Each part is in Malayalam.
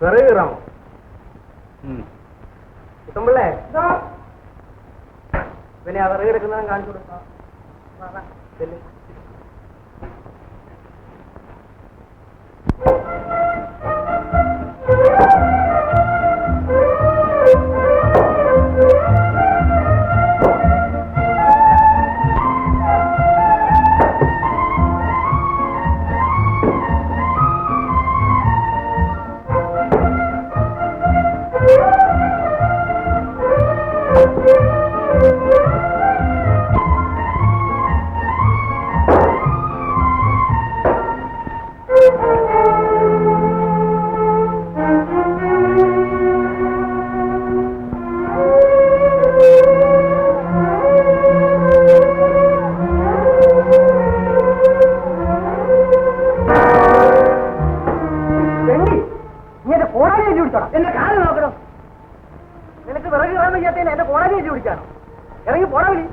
വിറക് കീറാമോ? കുട്ടമ്പിള്ളേ പിന്നെ ആ വിറക് എടുക്കുന്നതും കാണിച്ചു കൊടുക്കാം. എന്റെ കാല് നോക്കണം. നിനക്ക് വിറക് കയറാൻ വയ്യാത്തതിന് എന്റെ കോടാലി വെച്ച് പിടിക്കാണോ? ഇറങ്ങി പോടാ വിളി.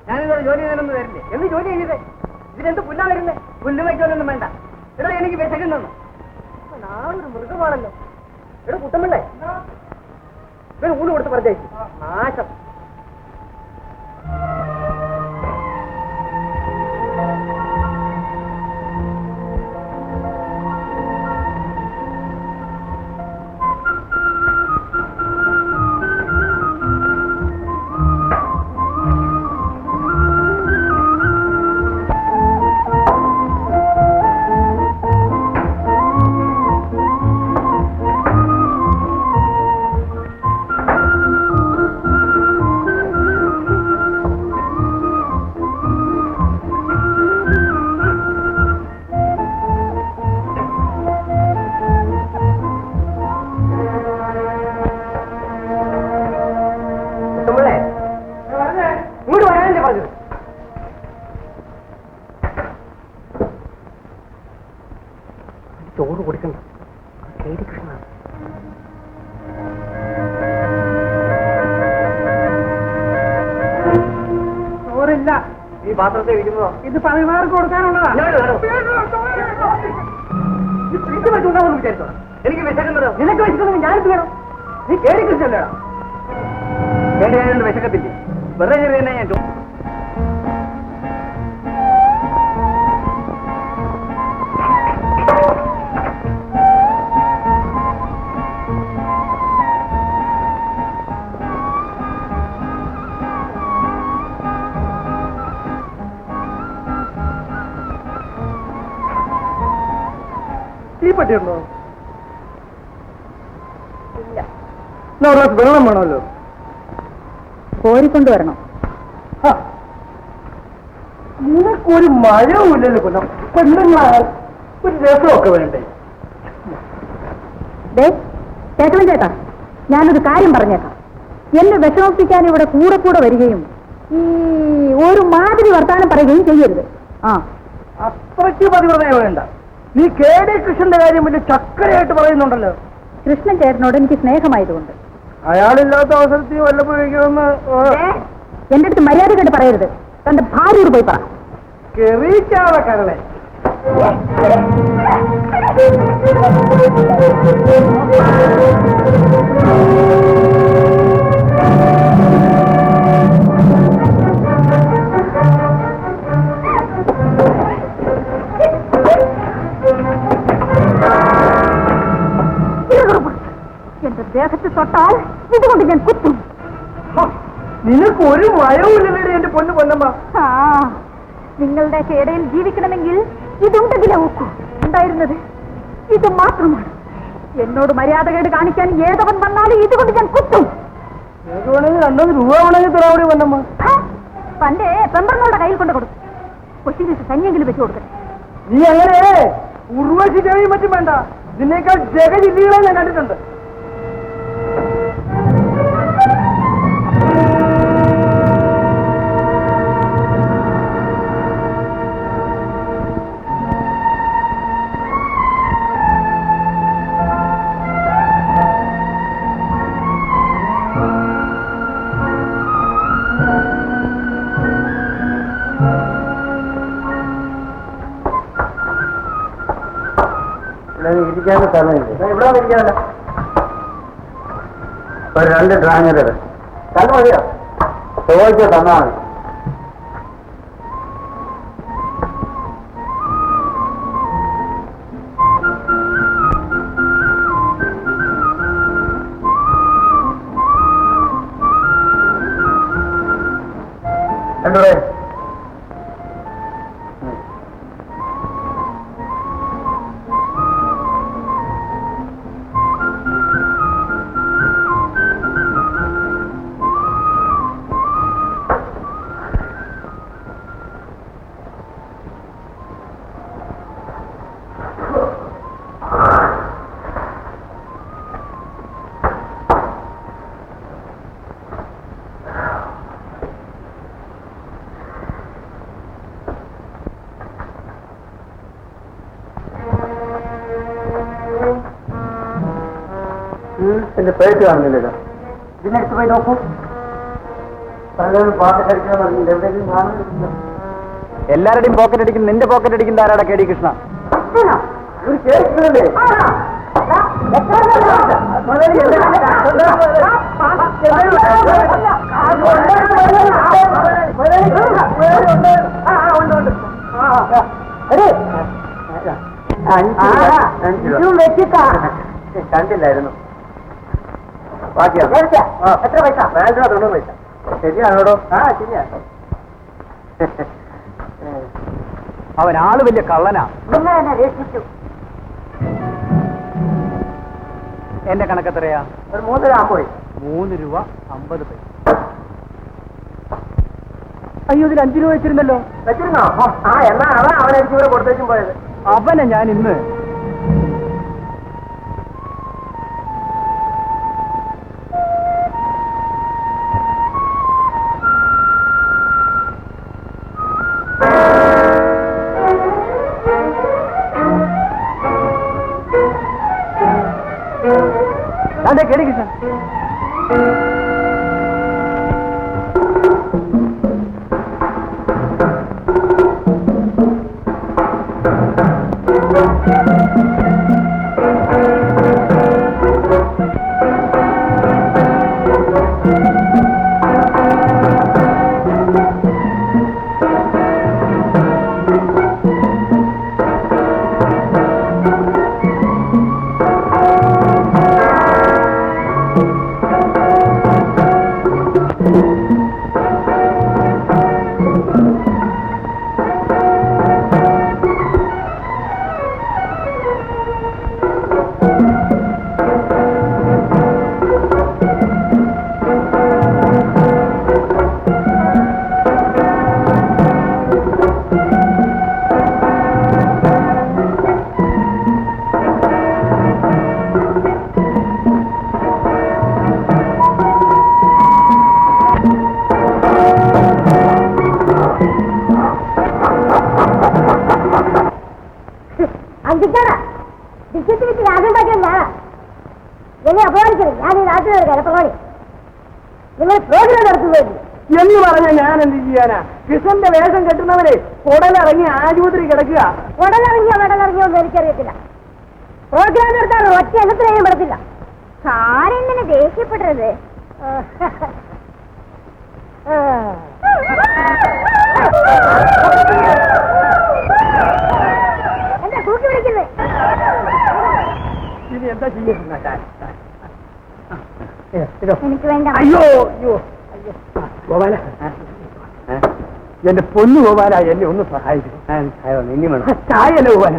ഞാനിവിടെ ജോലി ചെയ്യാനൊന്നും വരില്ലേ. എന്ത് ജോലി ചെയ്തേ? ഇതിനെന്ത് പുല്ലാ വരുന്നേ? പുല്ല് വയ്ക്കാനൊന്നും വേണ്ട. എടാ എനിക്ക് വിശക്കുന്നു. നാളൊരു മൃഗമാണല്ലോ. എടാ കുട്ടമ്പിള്ളേ ഇവന് ഊണ് കൊടുത്ത് പറഞ്ഞേക്കും. നാശം. ചോറ് കൊടുക്കണ്ട. കൃഷ്ണ ചോറില്ല. ഈ പാത്രത്തെ ഇരിക്കുന്നതോ? ഇത് 16 കൊടുക്കാനുള്ളതാ. വിചാരിച്ചോ? എനിക്ക് വിശക്കുന്നതോ? നിനക്ക് വിശക്കുന്നത് ഞാനിത് വേണം. നീ കേടി കൃഷ്ണല്ലേടാ. കേടി ഞാൻ വിശക്കത്തില്ല. വെറുതെ ചെറിയ തന്നെ ഞാൻ പറ്റിയുണ്ടോ? ഇല്ല. വെള്ളം വേണമല്ലോ. കോരിക്കൊണ്ട് വരണം. നിനക്കൊരു മഴവും ഇല്ലല്ലോ കൊല്ലം. പെണ്ണുങ്ങളാൽ ഒരു രസമൊക്കെ വേണ്ടേ? ചേട്ടൻ ചേട്ടാ, ഞാനൊരു കാര്യം പറഞ്ഞേക്കാം. എന്നെ വിഷമിപ്പിക്കാൻ ഇവിടെ കൂടെ കൂടെ വരികയും ഈ ഒരു മാതിരി വർത്താനം പറയുകയും ചെയ്യരുത്. അത്രയ്ക്ക് പതിവ്രതയോ വേണ്ട. നീ കേടി കൃഷ്ണന്റെ കാര്യം വലിയ ചക്കരയായിട്ട് പറയുന്നുണ്ടല്ലോ. കൃഷ്ണൻ ചേട്ടനോട് എനിക്ക് സ്നേഹമായതുകൊണ്ട്. അയാളില്ലാത്ത അവസരത്തിൽ വല്ലപ്പോഴേക്കുമെന്ന് എന്റെ അടുത്ത് മര്യാദ കേട്ട് പറയരുത്. തന്റെ ഭാര്യയോട് പോയി പറ. കെറിയിക്കാതെ കരളെ. എന്റെ ദേഹത്ത് തൊട്ടാൽ ഇതുകൊണ്ട് ഞാൻ കുത്തും. നിനക്ക് ഒരു മയവുമില്ലല്ലേ എന്റെ പൊന്നു പൊന്നമ്മ. നിങ്ങളുടെ ഇടയിൽ ജീവിക്കണമെങ്കിൽ ഇതുണ്ടെങ്കിലേ ഒക്കൂ. ഉണ്ടായിരുന്നത് ഇത് മാത്രമാണ്. എന്നോട് മര്യാദകേട് കാണിക്കാൻ ഏതവൻ വന്നാലും ഇതുകൊണ്ട് ഞാൻ കുത്തും. രണ്ടത് രൂപ വേണമെങ്കിൽ തരാവിടെ പൊന്നമ്മ. തന്റെ പെമ്പറിനോടെ കയ്യിൽ കൊണ്ട് കൊടുക്കും. കൊച്ചിന് കഞ്ഞെങ്കിലും വെച്ചു കൊടുക്കട്ടെ. നീ അങ്ങനെ ഉർവശി ദേവിയും മറ്റും വേണ്ട. നിന്നേക്കാൾ ജഗജില്ലികളെ ഞാൻ കണ്ടിട്ടുണ്ട്. ഇരിക്കാനുള്ള സ്ഥലമില്ല. ഇവിടെ ഇരിക്കാനല്ല. ഒരു 2 ട്രാങ്ങര് തന്ന മതിയോ? ചോദിച്ചോ തന്നാ മതി. രണ്ടൂടെ എന്റെ പേറ്റ് കാണുന്നില്ലല്ലോ. ഇതിനടുത്ത് പോയി നോക്കൂ. പലരും പോക്കറ്റ് അടിക്കാൻ പറഞ്ഞില്ല. എവിടെയെങ്കിലും കാണുന്നില്ല. എല്ലാവരുടെയും പോക്കറ്റ് അടിക്കും. നിന്റെ പോക്കറ്റ് അടിക്കുന്ന ആരാടാ കെ ഡി കൃഷ്ണ? ഒരു കേൾക്കുന്നില്ലേ? കണ്ടില്ലായിരുന്നു. ബാക്കിയാ എത്ര പൈസ? 4 രൂപ 90 പൈസ. ശരിയാണോടോ? ആ ശരിയാ. അവൻ ആള് വലിയ കള്ളനാ. നിങ്ങൾ എന്നെ രക്ഷിച്ചു. എന്റെ കണക്കെത്രയാ? ഒരു 3 രൂപ 50 പൈസ. 3 രൂപ 50 പൈസ. അയ്യോ, ഇതിൽ 5 രൂപ വെച്ചിരുന്നല്ലോ. വെച്ചിരുന്നോ? ആ, എന്നാ അവനെനിക്ക് ഇവിടെ കൊടുത്തേക്കും പോയത്. അവനെ ഞാൻ ഇന്ന് കേടി കൃഷ്ണ എന്ന് പറഞ്ഞ ഞാൻ എന്ത് ചെയ്യാനാ? കൃഷ്ണന്റെ വേഷം കെട്ടുന്നവരെ ഉടലിറങ്ങി ആശുപത്രി കിടക്കുക. ഉടലിറങ്ങിയൊന്നും എനിക്കറിയത്തില്ല. പ്രോഗ്രാം എടുത്താൽ ഒറ്റ എണ്ണത്തിനെയും പെടത്തില്ല. സാരെങ്ങനെ ദേഷ്യപ്പെട്ടത്? എന്താ തൂക്കി പിടിക്കുന്നത്? ഇനി എന്താ ചെയ്യുന്ന? എനിക്ക് വേണ്ട. അയ്യോ അയ്യോ ഗോപാല, എന്റെ പൊന്നു ഗോപാല, എന്നെ ഒന്ന് സഹായിക്കും. ഇനി വേണം ചായല്ലോ ഗോപാല,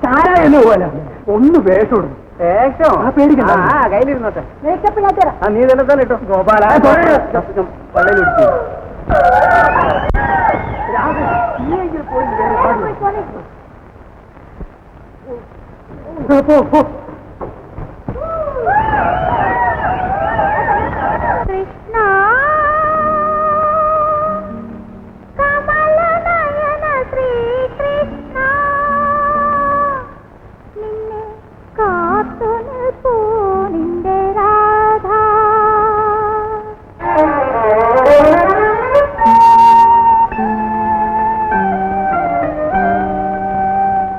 ചായല്ലോ ഗോപാല, ഒന്ന് വേഷം വേഷം. ആ പേടിക്കണ്ട, കയ്യിലിരുന്നോട്ടെ. നീ തന്നെ തന്നെ ഇട്ടോ ഗോപാല. പള്ളിയിലിടിച്ചു കൃഷ്ണ കമലനയന ശ്രീകൃഷ്ണ നിന്നെ കാത്തു നിൽപ്പൂ നിന്റെ രാധ.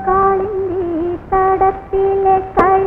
കാളിന്തി തടത്തിലെ കളി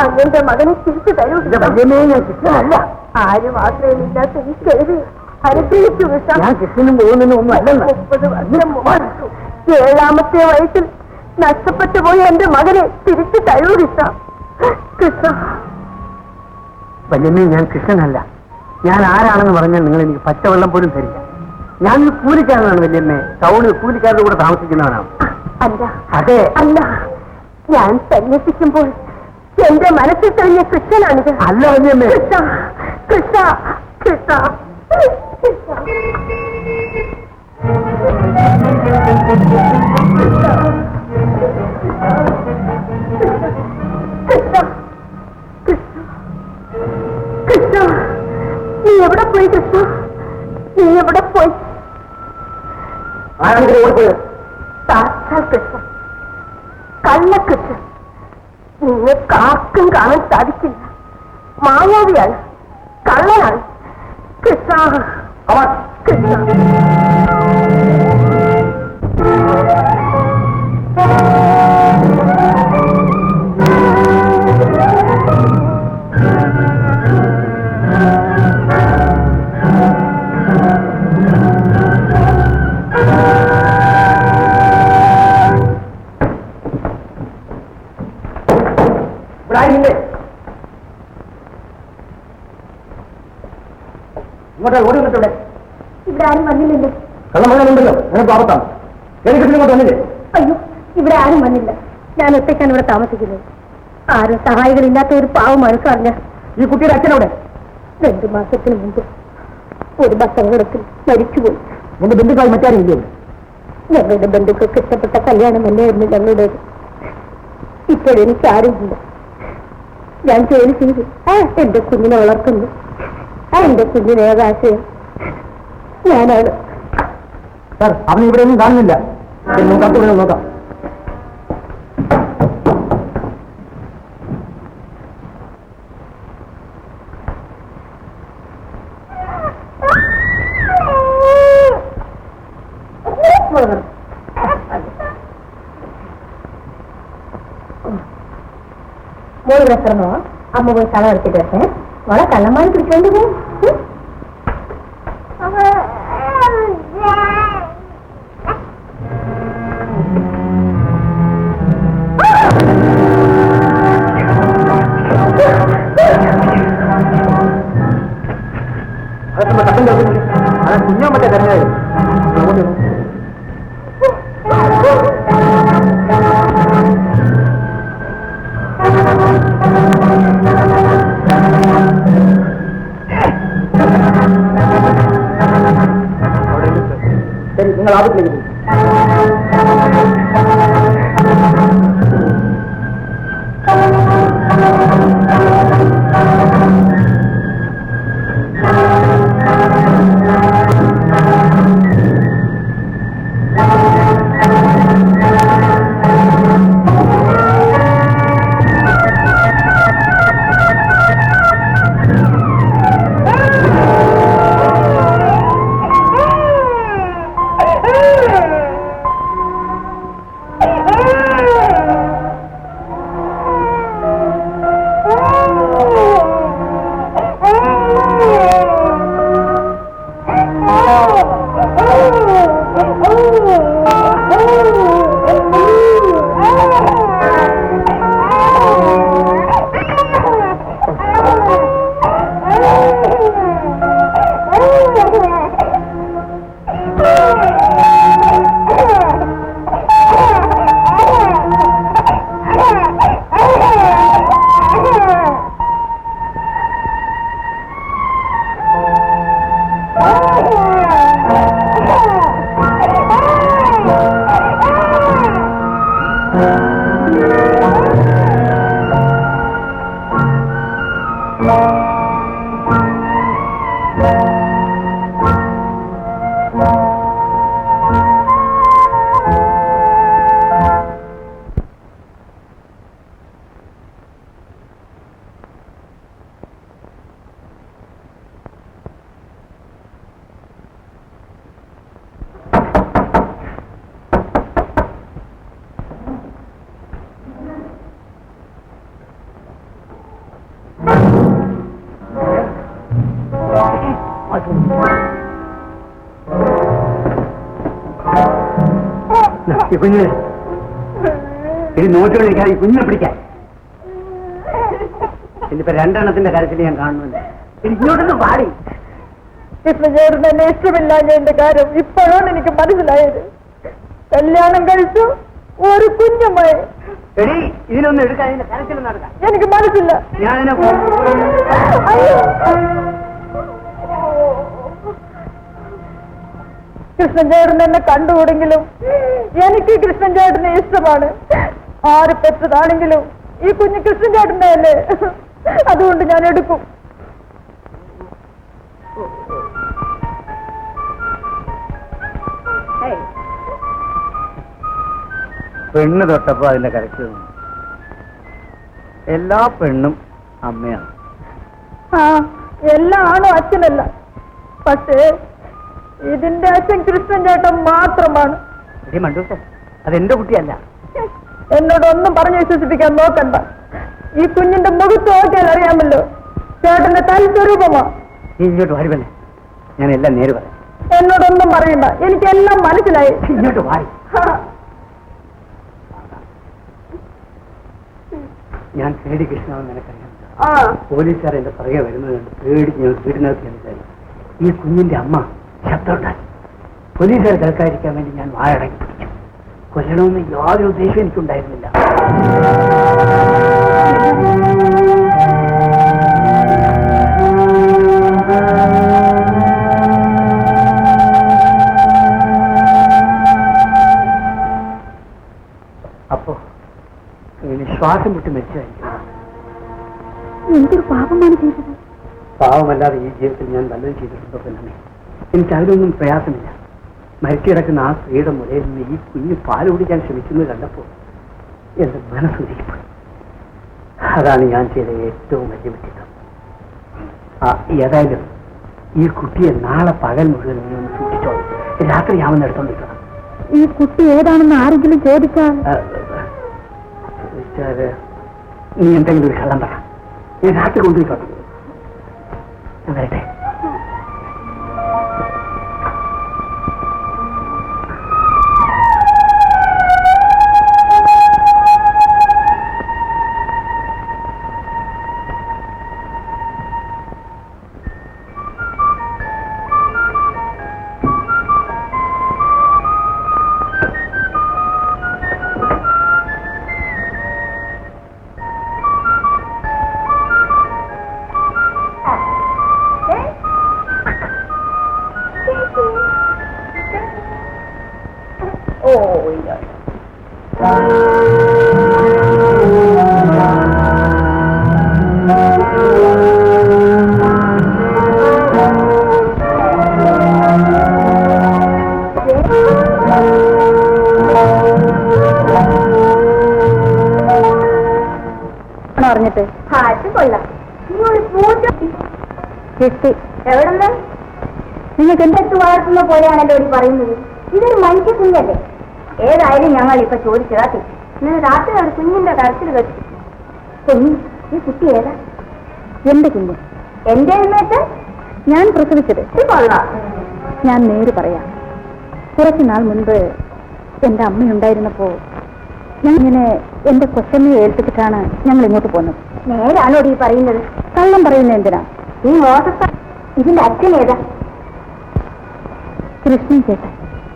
അങ്ങന്റെ മകനെ തിരിച്ചു തരൂ. കൃഷ്ണനല്ല, ആരും ആശ്രയമില്ലാത്ത ഈ കരുതി അനുഗ്രഹിച്ചു കൃഷ്ണ. ഞാൻ കൃഷ്ണനും പോകുന്നൊന്നും അല്ല. 30 വർഷം മുമ്പ് 7ാമത്തെ വയസ്സിൽ നഷ്ടപ്പെട്ടു പോയി എന്റെ മകനെ തിരിച്ചു തരൂ കൃഷ്ണ. കൃഷ്ണ വല്യമ്മേ, ഞാൻ കൃഷ്ണനല്ല. ഞാൻ ആരാണെന്ന് പറഞ്ഞാൽ നിങ്ങൾ എനിക്ക് പച്ചവെള്ളം പോലും തരില്ല. ഞാൻ കൂലിക്കാരനാണ് വല്യമ്മേ. ടൗണിൽ കൂലിക്കാരുടെ കൂടെ താമസിക്കുന്നവനാണ്. അല്ല, അതെ, അല്ല, ഞാൻ സന്യസിക്കുമ്പോൾ എന്റെ മനസ്സിൽ തെളിഞ്ഞ കൃഷ്ണനാണിത്. അല്ല വല്യമ്മേ. കൃഷ്ണ കൃഷ്ണ കൃഷ്ണ കൃഷ്ണ, നീ എവിടെ പോയി കൃഷ്ണ? നീ എവിടെ പോയി? സാക്ഷാൽ കൃഷ്ണ, കള്ളകൃഷ്ണൻ. നിങ്ങൾക്ക് ആർക്കും കാണാൻ സാധിക്കില്ല. മായാവിയാണ്, കള്ളനാണ് കൃഷ്ണ. കൃഷ്ണ ഇങ്ങോട്ട് ഓടി വന്നിട്ടുണ്ട്. ഇവിടെ ആരും വന്നില്ലല്ലോ. കള്ളമകനുണ്ടല്ലോ, നിനക്ക് ആപത്താണ്. ഇങ്ങോട്ട് വന്നില്ലേ? അയ്യോ, ഇവിടെ ആരും വന്നില്ല. ഞാൻ ഒറ്റയ്ക്കാണ് ഇവിടെ താമസിക്കുന്നത്. ആരും സഹായികളില്ലാത്ത ഒരു പാവം മനസ്സറിഞ്ഞ ഈ കുട്ടിയുടെ അച്ഛനവിടെ? 2 മാസത്തിന് മുമ്പ് ഒരു ബസ് അപകടത്തിൽ മരിച്ചുപോയി. എന്റെ ബന്ധുക്കളായി മറ്റാരും ഇല്ലേ? ഞങ്ങളുടെ ബന്ധുക്കൾക്ക് ഇഷ്ടപ്പെട്ട കല്യാണമല്ലായിരുന്നു ഞങ്ങളുടേത്. ഇപ്പോഴെനിക്ക് ആരുമില്ല. ഞാൻ ജോലി ചെയ്തു എന്റെ കുഞ്ഞിനെ വളർത്തുന്നു. എന്റെ കുഞ്ഞിനെ ആശയം ഞാനാണ്. സാർ, അവൻ ഇവിടെ ഒന്നും കാണുന്നില്ല. നോക്കാം. മോള് കിടക്കണോ? അമ്മ പോയി സ്ഥലം എടുത്തിട്ട് വരട്ടെ. മോളെ കള്ളന്മാരി പിടിച്ചോണ്ട് പോകും. അതെ കുഞ്ഞോ മറ്റേ തന്നെയായിരുന്നു. ശരി, നിങ്ങൾ ആദ്യത്തിലേക്ക് പോകും. കുഞ്ഞ് ഇനി നോട്ടുകൾ നിൽക്കാൻ ഈ കുഞ്ഞിനെ പിടിക്കാൻ ഇന്നിപ്പോ രണ്ടെണ്ണത്തിന്റെ കാര്യത്തിൽ ഞാൻ കാണുന്നില്ല. ഇങ്ങോട്ടൊന്ന് പാടി. കൃഷ്ണചേട്ടൻ എന്നെ ഇഷ്ടമില്ലാഞ്ഞ എന്റെ കാര്യം ഇപ്പോഴാണ് എനിക്ക് മനസ്സിലായത്. കല്യാണം കഴിച്ചു ഒരു കുഞ്ഞുമായി. എടി ഇതിനൊന്നും എടുക്കാൻ ഇതിന്റെ കരച്ചിൽ നടക്കാം. എനിക്ക് മനസ്സില്ല. ഞാനിനെ കൃഷ്ണചേട്ടൻ എന്നെ കണ്ടുകൂടെങ്കിലും എനിക്ക് കൃഷ്ണചേട്ടനെ ഇഷ്ടമാണ്. ആര് പെറ്റതാണെങ്കിലും ഈ കുഞ്ഞ് കൃഷ്ണചേട്ടന്റെ അല്ലേ, അതുകൊണ്ട് ഞാൻ എടുക്കും. പെണ്ണ് തൊട്ടപ്പോ അതിന്റെ കരച്ചിൽ എല്ലാ പെണ്ണും അമ്മയാണ്. ആ എല്ലാ ആണും അച്ഛനല്ല. പക്ഷേ ഇതിന്റെ അച്ഛൻ കൃഷ്ണചേട്ടൻ മാത്രമാണ്. അതെന്റെ കുട്ടിയല്ല. എന്നോടൊന്നും പറഞ്ഞു വിശ്വസിപ്പിക്കാൻ നോക്കണ്ട. ഈ കുഞ്ഞിന്റെ മുഖത്ത് നോക്കിയാൽ അറിയാമല്ലോ ചേട്ടന്റെ തൽസ്വരൂപമാ. നീ ഇങ്ങോട്ട് വരുമല്ലേ, ഞാൻ എല്ലാം നേര് പറയാം. എന്നോടൊന്നും പറയണ്ട, എനിക്കെല്ലാം മനസ്സിലായി. ഇങ്ങോട്ട് വാരി. ഞാൻ പേടി കൃഷ്ണാവെന്ന് നിനക്കറിയാം. പോലീസുകാർ എന്റെ പുറകെ വരുന്നത് കണ്ട് പേടി ഞാൻ വീടിനകത്ത് ചെന്നിട്ടായി. ഈ കുഞ്ഞിന്റെ അമ്മ ശബ്ദമുണ്ടായി. പോലീസുകാർ കേൾക്കാതിരിക്കാൻ വേണ്ടി ഞാൻ വായടങ്ങി പിടിച്ചു. കൊല്ലണമെന്ന് യാതൊരു ഉദ്ദേശം എനിക്കുണ്ടായിരുന്നില്ല. അപ്പോ ഇങ്ങനെ ശ്വാസം വിട്ട് മരിച്ചായിരിക്കും. എന്തൊരു പാപമാണ് ചെയ്തത്. പാവമല്ലാതെ ഈ ജീവിതത്തിൽ ഞാൻ വല്ലതും ചെയ്തിട്ടുണ്ടോ പെണ്ണമ്മേ? എനിക്ക് അതിലൊന്നും പ്രയാസമില്ല. മരിച്ചു കിടക്കുന്ന ആ സ്ത്രീയുടെ മുലയിൽ നിന്ന് ഈ കുഞ്ഞ് പാല് കുടിക്കാൻ ശ്രമിക്കുന്നത് കണ്ടപ്പോൾ എന്റെ മനസ്സുരിപ്പോയി. അതാണ് ഞാൻ ചെയ്ത ഏറ്റവും വലിയ വിട്ടിത്തം. ഏതായാലും ഈ കുട്ടിയെ നാളെ പകൽ മുഴുവൻ നീ ഒന്ന് സൂക്ഷിച്ചോളൂ. രാത്രിയാവുന്ന എടുത്തോണ്ടിരിക്കണം. ഈ കുട്ടി ഏതാണെന്ന് ആരെങ്കിലും ചോദിച്ചാൽ നീ എന്തെങ്കിലും ഒരു കള്ളം പറ. ഞാൻ രാത്രി കൊണ്ടുപോയിക്കോട്ടെ. ഞാൻ വരട്ടെ. അറിഞ്ഞിട്ട്? അത് കൊള്ളാം. നീ ഒരു പൂച്ച കിട്ടി. എവിടെന്ന്? നിങ്ങൾക്ക് എന്തെടുത്ത് വളർത്തുന്ന പോലെയാണല്ലോ ഈ പറയുന്നത്. ഇതൊരു മനുഷ്യ കുഞ്ഞല്ലേ? ഏതായാലും ഞങ്ങൾ ഇപ്പൊ ചോദിച്ചതാ. ഇന്നലെ രാത്രി ഒരു കുഞ്ഞിന്റെ കരച്ചിൽ കേട്ടു. കുഞ്ഞ്? ഈ കുട്ടി ഏതാ? എന്റെ കുഞ്ഞ്. എന്റെ എന്നിട്ട് ഞാൻ പ്രസവിച്ചത്. കൊള്ളാം. ഞാൻ നേര് പറയാം. കുറച്ചു നാൾ മുൻപ് എന്റെ അമ്മയുണ്ടായിരുന്നപ്പോ ഞാൻ ഇങ്ങനെ എന്റെ കൊച്ചമ്മയെ ഏൽപ്പിച്ചിട്ടാണ് ഞങ്ങൾ ഇങ്ങോട്ട് പോകുന്നത്. നേരാണോ ഈ പറയുന്നത്? കള്ളം പറയുന്നത് എന്തിനാ? ഈ മോശ ഇതിന്റെ അച്ഛൻ ഏതാ? കൃഷ്ണൻ ചേട്ടൻ.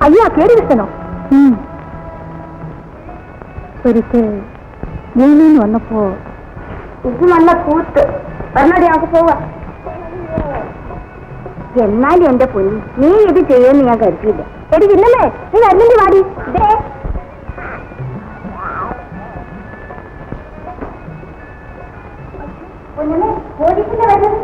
അയ്യോ, കേടി കൃഷ്ണനോ? ഒരിക്കൽ മൂന്നിന്ന് വന്നപ്പോ ഇത് നല്ല കൂത്ത്. പറഞ്ഞോടി, നമുക്ക് പോവാ. എന്നാലും എന്റെ പൊന്നി, നീ ഇത് ചെയ്യുമെന്ന് ഞാൻ കരുതിയില്ല. എനിക്കില്ലല്ലേ? നീ വരുന്നില്ല വാടി. ഇതേ പോലീസിന്റെ വരുന്നത്.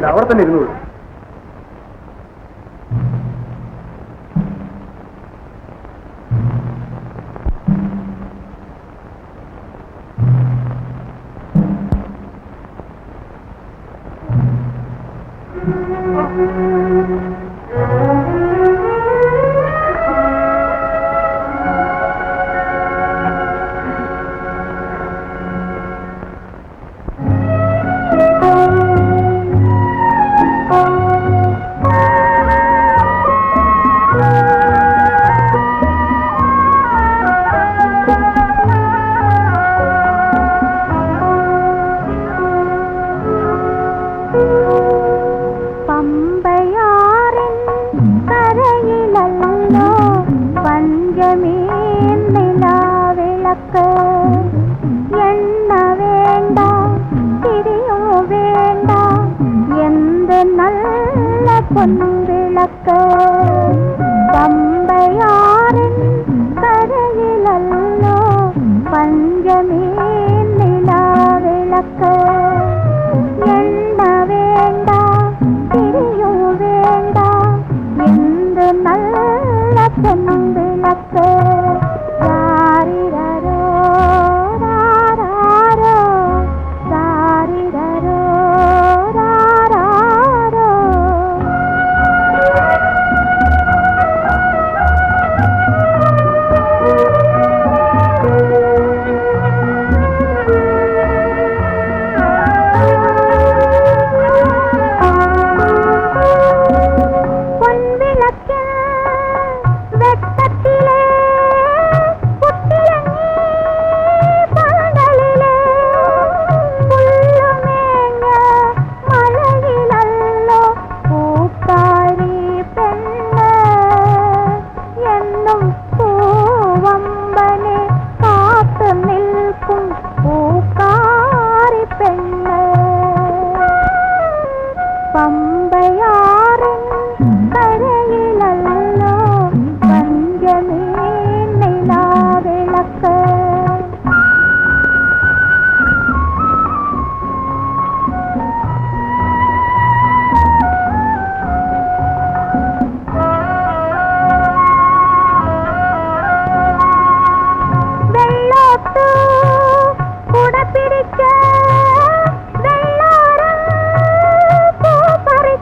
അവിടെ തന്നെ ഇരുന്നോളൂ. കുട പിടിച്ച് വെള്ളോരം പൂ പറി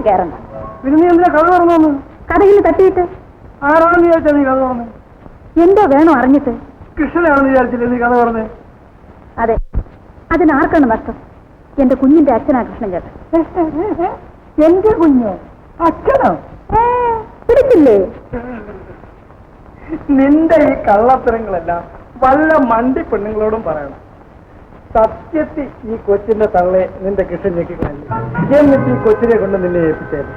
കയറണ്ട. പിന്നെ നീ എന്തിനാ കഥ തുറന്നു? കഥയിൽ തട്ടിയിട്ട് ആരാണെന്ന് വിചാരിച്ചാ നീ കഥ തുറന്ന്? എന്തോ വേണോ അറിഞ്ഞിട്ട്? കൃഷ്ണനാണെന്ന് വിചാരിച്ചില്ലേ നീ കഥ പറഞ്ഞേ? അതെ, അതിനാർക്കാണ് നഷ്ടം? എന്റെ കുഞ്ഞിന്റെ അച്ഛനാ കൃഷ്ണൻ ചേട്ടൻ. എന്റെ കുഞ്ഞ് അച്ഛനോ? പിടിച്ചില്ലേ? നിന്റെ ഈ കള്ളത്തരങ്ങളെല്ലാം വല്ല മണ്ടി പെണ്ണുങ്ങളോടും പറയണം. സത്യത്തിൽ ഈ കൊച്ചിന്റെ തള്ളെ നിന്റെ കൃഷ്ണൻ ഞെക്കിക്കളഞ്ഞു, എന്നിട്ട് ഈ കൊച്ചിനെ കൊണ്ട് നിന്നെ ഏൽപ്പിച്ചായിരുന്നു.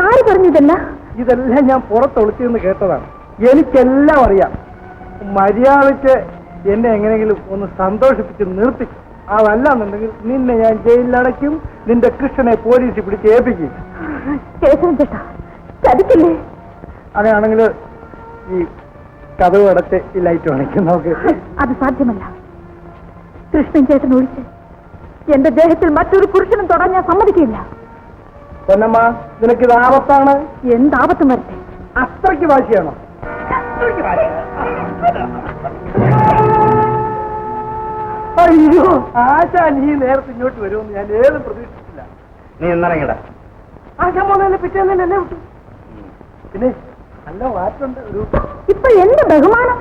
ആര് പറഞ്ഞിതല്ല? ഇതെല്ലാം ഞാൻ പുറത്തൊളിച്ചെന്ന് കേട്ടതാണ്. എനിക്കെല്ലാം അറിയാം. മര്യാദയ്ക്ക് എന്നെ എങ്ങനെയെങ്കിലും ഒന്ന് സന്തോഷിപ്പിച്ച് നിർത്തി. അതല്ലാന്നുണ്ടെങ്കിൽ നിന്നെ ഞാൻ ജയിലിലടയ്ക്കും, നിന്റെ കൃഷ്ണനെ പോലീസിൽ പിടിച്ച് ഏൽപ്പിക്കും. ചേട്ടാ ചതിക്കില്ലേ? അങ്ങനെയാണെങ്കിൽ ഈ കഥവ് അടച്ച് ഈ ലൈറ്റ് അണയ്ക്കും നമുക്ക്. അത് സാധ്യമല്ല. കൃഷ്ണൻ ചേട്ടൻ ഒഴിച്ച് എന്റെ ദേഹത്തിൽ മറ്റൊരു പുരുഷനും തൊടാൻ ഞാൻ സമ്മതിക്കില്ല. പൊന്നമ്മ, നിനക്കിത് ആപത്താണ്. എന്താപത്തും വരട്ടെ. അത്രയ്ക്ക് വാശിയാണോ? അയ്യോ ആശാ, നീ നേരത്തെ ഇങ്ങോട്ട് വരുമെന്ന് ഞാൻ ഏതും പ്രതീക്ഷിച്ചില്ല. നീ എന്നിറങ്ങട. ആശാൻ പോകുന്നതിന് പിറ്റേന്ന് എന്നെ വിട്ടു. പിന്നെ നല്ല മാറ്റുണ്ട് ഒരു. ഇപ്പൊ എന്ത് ബഹുമാനം!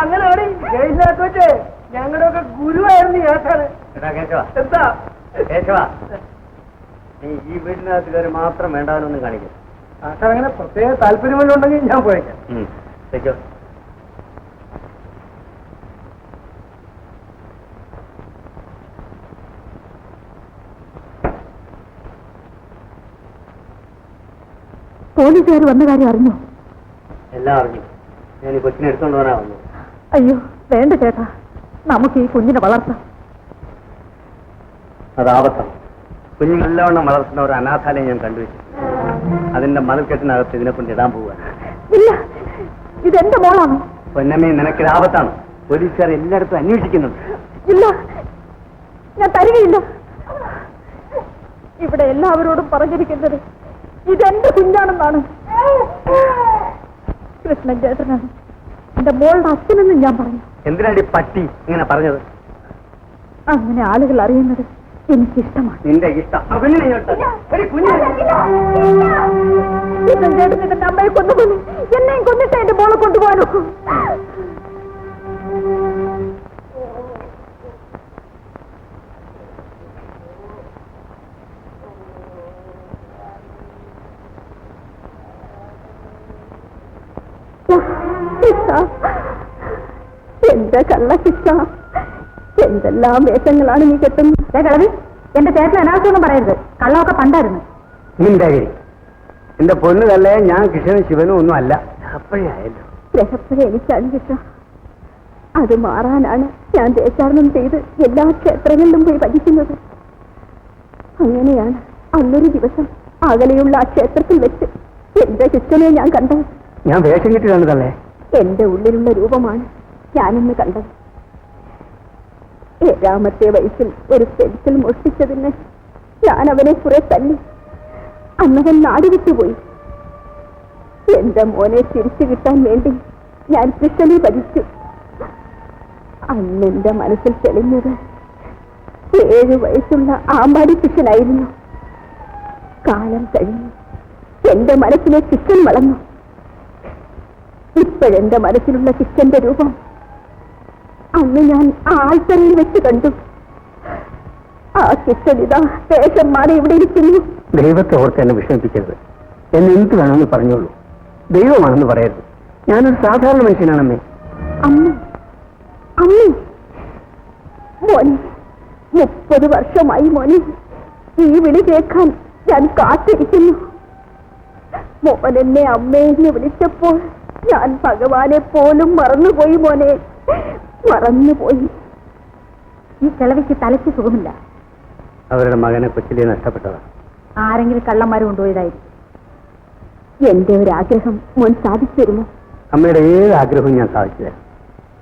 അങ്ങനെ അവിടെ ജയിലിനകത്ത് വെച്ചേ ഞങ്ങളുടെ ഒക്കെ ഗുരുവായിരുന്നു ഈ ആശാന്. കേശവ, എന്താ കേശവ, നീ ഈ വീടിനകത്ത് കയറി മാത്രം വേണ്ടാവനൊന്നും കാണിക്കും. ആശാൻ അങ്ങനെ പ്രത്യേക താല്പര്യം ഉണ്ടെങ്കിൽ ഞാൻ പോയേക്കാം. വെച്ചോ. പോലീസുകാർ വന്ന കാര്യം അറിഞ്ഞോ? എല്ലാം അറിഞ്ഞു. ഞാൻ ഈ കൊച്ചിനെ എടുത്തോണ്ട് പോകാനാ വന്നു. അയ്യോ വേണ്ട ചേട്ടാ, നമുക്ക് ഈ കുഞ്ഞിനെ വളർത്താം. അത് ആപത്താണ്. കുഞ്ഞുങ്ങളെല്ലാം വളർത്തുന്ന ഒരു അനാഥാലയം ഞാൻ കണ്ടുവച്ചു. അതിന്റെ മതിൽക്കെട്ടിനകത്ത് ഇതിനെ കൊണ്ട് ഇടാൻ പോവുക. ഇല്ല, ഇതെന്റെ മോളാണ്. പൊന്നമ്മേ, നിനക്കിത് ആപത്താണ്. പോലീസുകാർ എല്ലായിടത്തും അന്വേഷിക്കുന്നുണ്ട്. ഇല്ല, ഞാൻ തരികയില്ല. ഇവിടെ എല്ലാവരോടും പറഞ്ഞിരിക്കുന്നത് ഇതെന്റെ കുഞ്ഞാണെന്നാണ്. കൃഷ്ണൻ ചേട്ടനാണ് എന്റെ മോളുടെ അച്ഛനെന്നും ഞാൻ പറഞ്ഞു. എന്തിനാടി പട്ടി ഇങ്ങനെ പറഞ്ഞത്? അങ്ങനെ ആളുകൾ അറിയുന്നത് എനിക്കിഷ്ടമാണ്. നിന്റെ ഇഷ്ടം. കൃഷ്ണൻ ചേട്ടൻ എന്റെ അമ്മയെ കൊന്നുകൊന്നു, എന്നെയും കൊന്നിട്ട് എന്റെ മോളെ കൊണ്ടുപോകാനോ? എന്റെ കള്ള ശിക്ഷ, എന്തെല്ലാം വേഷങ്ങളാണ് നീ കെട്ടുന്നത്. കളവി, എന്റെ ചേട്ടൻ അനാവശ്യമൊന്നും പറയരുത്. കള്ളമൊക്കെ പണ്ടായിരുന്നു. എന്റെ പൊന്നു കല്ലേ, ഞാൻ കൃഷ്ണനും ശിവനും ഒന്നും അല്ല. അപ്പോഴായല്ലോ ഗ്രഹപ്പഴ എനിക്കാണ് ശിക്ഷ. അത് മാറാനാണ് ഞാൻ ദേശാടനം ചെയ്ത് എല്ലാ ക്ഷേത്രങ്ങളിലും പോയി ഭജിക്കുന്നത്. അങ്ങനെയാണ് അന്നൊരു ദിവസം അകലെയുള്ള ആ ക്ഷേത്രത്തിൽ വെച്ച് എന്റെ ശിക്ഷനെ ഞാൻ കണ്ടത്. ഞാൻ വേഷം കെട്ടി കണ്ടതല്ലേ? എന്റെ ഉള്ളിലുള്ള രൂപമാണ് ഞാനിന്ന് കണ്ടത്. 7ാമത്തെ വയസ്സിൽ ഒരു പെൻസിൽ മോഷ്ടിച്ചതിന് ഞാൻ അവനെ കുറെ തല്ലി. അന്നവൻ നാടുവിട്ടുപോയി. എന്റെ മോനെ തിരിച്ചു കിട്ടാൻ വേണ്ടി ഞാൻ കൃഷ്ണനെ ഭജിച്ചു. അന്നെന്റെ മനസ്സിൽ തെളിഞ്ഞത് 7 വയസ്സുള്ള ആമ്പാടി കൃഷ്ണനായിരുന്നു. കാലം കഴിഞ്ഞു എന്റെ മനസ്സിലെ കൃഷ്ണൻ വളർന്നു. ഇപ്പോഴെന്റെ മനസ്സിലുള്ള കൃഷ്ണന്റെ രൂപം അന്ന് ഞാൻ ആ ആൾത്തറയിൽ വെച്ച് കണ്ടു. ആ കൃഷ്ണനിതാ വേഷം മാറി ഇവിടെ ഇരിക്കുന്നു. ദൈവത്തെ ഓർത്ത് എന്നെ വിഷമിപ്പിക്കരുത്. എന്നെ എന്ത് വേണമെന്ന് പറഞ്ഞോളൂ. ദൈവമാണെന്ന് പറയരുത്. ഞാനൊരു സാധാരണ മനുഷ്യനാണമ്മേ. അമ്മ, അമ്മ, മോനെ 30 വർഷമായി മോനെ ഈ വിളി കേൾക്കാൻ ഞാൻ കാത്തിരിക്കുന്നു. മോൻ എന്നെ അമ്മയെന്ന് വിളിച്ചപ്പോൾ ഞാൻ ഭഗവാനെ പോലും മറന്നുപോയി മോനെ, മറന്നുപോയി. ഈ കിളവിക്ക് തലയ്ക്ക് സുഖമില്ല. അവരുടെ മകനെ കൊച്ചിലെ നഷ്ടപ്പെട്ടതാണ്. ആരെങ്കിലും കള്ളന്മാർ കൊണ്ടുപോയതായിരിക്കും. എന്റെ ഒരു ആഗ്രഹം മോൻ സാധിച്ചു തരുമോ? അമ്മയുടെ ഏത് ആഗ്രഹവും ഞാൻ സാധിച്ചു തരാം.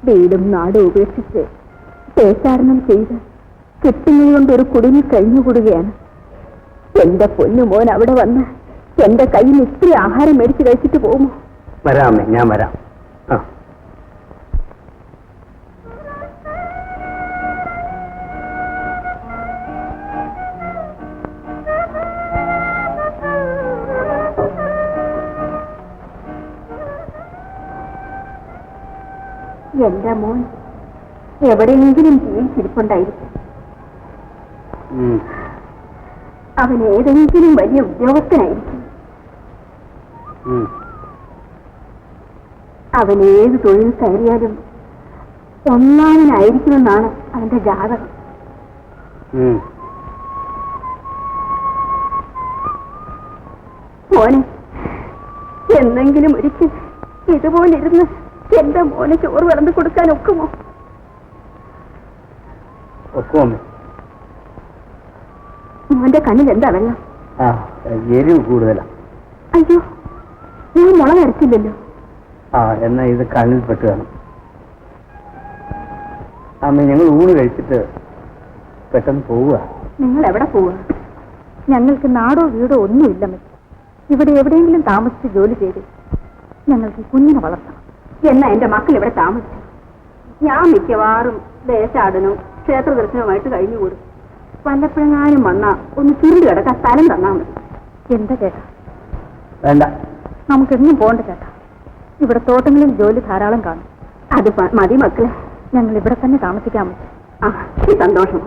വീടും നാടും ഉപേക്ഷിച്ച് ദേശാടനം ചെയ്ത് കിട്ടുന്നത് കൊണ്ട് ഒരു കുടുങ്ങി കഴിഞ്ഞുകൂടുകയാണ്. എന്റെ പൊന്നു മോൻ അവിടെ വന്ന് എന്റെ കയ്യിൽ ഇത്തിരി ആഹാരം മേടിച്ച് കഴിച്ചിട്ട് പോകുമോ? വരാമേ, ഞാൻ വരാം. എന്റെ മോൻ എവിടെയെങ്കിലും ജീവിച്ചിരിപ്പുണ്ടായിരിക്കും. അവൻ ഏതെങ്കിലും വലിയ ഉദ്യോഗസ്ഥനായിരിക്കും. അവൻ ഏത് തൊഴിൽ കയറിയാലും ഒന്നാമനായിരിക്കുമെന്നാണ് അവന്റെ ജാതകം. മോനെ, എന്നെങ്കിലും ഒരിക്കൽ ഇതുപോലിരുന്ന് എന്റെ മോനെ ചോറ് വിളമ്പി കൊടുക്കാൻ ഒക്കുമോ? മോന്റെ കണ്ണിൽ എന്താ വെള്ളം? എരിവ് കൂടുതലാ. അയ്യോ, ഞാൻ മുളക് അരച്ചില്ലല്ലോ. എന്നാ ഇത് കണ്ണിൽ പെട്ട് കാണും. അമ്മ, ഞങ്ങൾ ഊണ് കഴിച്ചിട്ട് പെട്ടെന്ന് പോവുക. നിങ്ങൾ എവിടെ പോവുക? ഞങ്ങൾക്ക് നാടോ വീടോ ഒന്നുമില്ല. ഇവിടെ എവിടെയെങ്കിലും താമസിച്ച് ജോലി ചെയ്ത് ഞങ്ങൾക്ക് കുഞ്ഞിനെ വളർത്തണം. എന്നാ എന്റെ മക്കൾ ഇവിടെ താമസിച്ചു. ഞാൻ മിക്കവാറും ദേശാടനവും ക്ഷേത്ര ദർശനവുമായിട്ട് കഴിഞ്ഞുകൂടും. വല്ലപ്പോഴെങ്ങാനും വന്നാ ഒന്ന് ചുരുണ്ട് കിടക്കാൻ സ്ഥലം തന്നാ മതി. എന്താ ചേട്ടാ? വേണ്ട, നമുക്കെങ്ങും പോകണ്ട ചേട്ടാ. ഇവിടെ തോട്ടങ്ങളിൽ ജോലി ധാരാളം കാണും. അത് മതി മക്കളെ, ഞങ്ങൾ ഇവിടെ തന്നെ താമസിക്കാൻ പറ്റും. സന്തോഷം.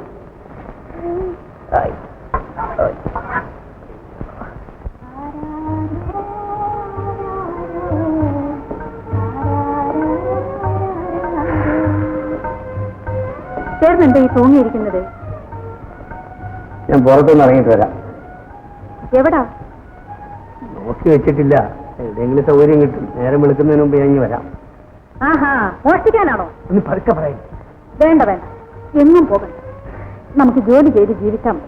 ചേർന്നെന്താ ഈ തൂങ്ങിയിരിക്കുന്നത്? ഞാൻ പുറത്തൊന്ന് ഇറങ്ങിയിട്ട് വരാം. എവിടാ? നോക്കി വെച്ചിട്ടില്ല. എവിടെയെങ്കിലും സൗകര്യം കിട്ടും. നേരം വിളിക്കുന്നതിന് മുമ്പ് ഞാൻ വരാം. ആഹാ, മോഷ്ടിക്കാനാണോ? ഒന്ന് പതുക്കെ പറയും. വേണ്ട വേണ്ട, എങ്ങും പോകണ്ട. നമുക്ക് ജോലി ചെയ്ത് ജീവിക്കാൻ മതി.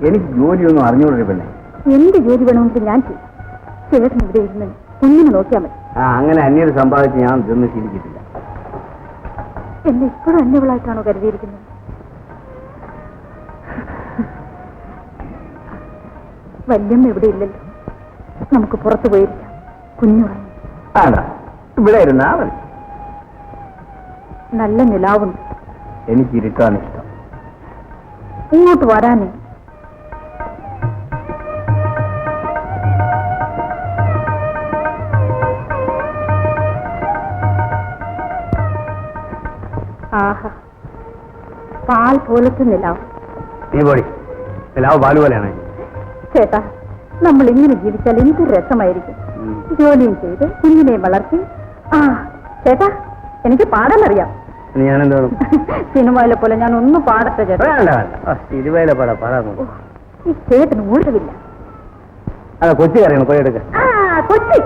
എനിക്ക് ജോലിയൊന്നും അറിഞ്ഞുകൊണ്ടൊരു പെണ്ണെ. എന്ത് ജോലി വേണമെങ്കിലും ഞാൻ ചെയ്യും. ചേട്ടൻ ഇവിടെ ഇരുന്ന് കുഞ്ഞിനെ നോക്കിയാൽ മതി. അങ്ങനെ അന്യര് സമ്പാദിച്ച് ഞാൻ ഇതൊന്നും ശീലിച്ചിട്ടില്ല. എന്നെ ഇപ്പോഴും അന്യവളായിട്ടാണോ കരുതിയിരിക്കുന്നത്? വല്യമ്മ ഇവിടെ ഇല്ലല്ലോ. നമുക്ക് പുറത്തു പോയിരിക്കാം. കുഞ്ഞു ഇവിടെ ഇരുന്നാ മതി. നല്ല നിലാവുണ്ട്. എനിക്ക് ഇരുട്ടാണ് ഇഷ്ടം. ഇങ്ങോട്ട് വരാനേ. ആഹാ, പാൽ പോലത്തെ നിലാവ്. നീ പോടി, നിലാവ് പാല് പോലെയാണ്. ചേട്ടാ, നമ്മൾ ഇങ്ങനെ ജീവിച്ചാൽ എന്തൊരു രസമായിരിക്കും. ജോലിയും ചെയ്ത് കുഞ്ഞിനെയും വളർത്തി. ചേട്ടാ, എനിക്ക് പാടാനറിയാം. ഞാനെന്തോ സിനിമയിലെ പോലെ ഞാൻ ഒന്നും പാടട്ടെ ചേട്ടാ? സിനിമയിലെ പാടാ. ഈ ചേട്ടന് ഊഴവില്ല. അതെ, കൊച്ചി അറിയണം. പോയി എടുക്ക. കൊച്ചി.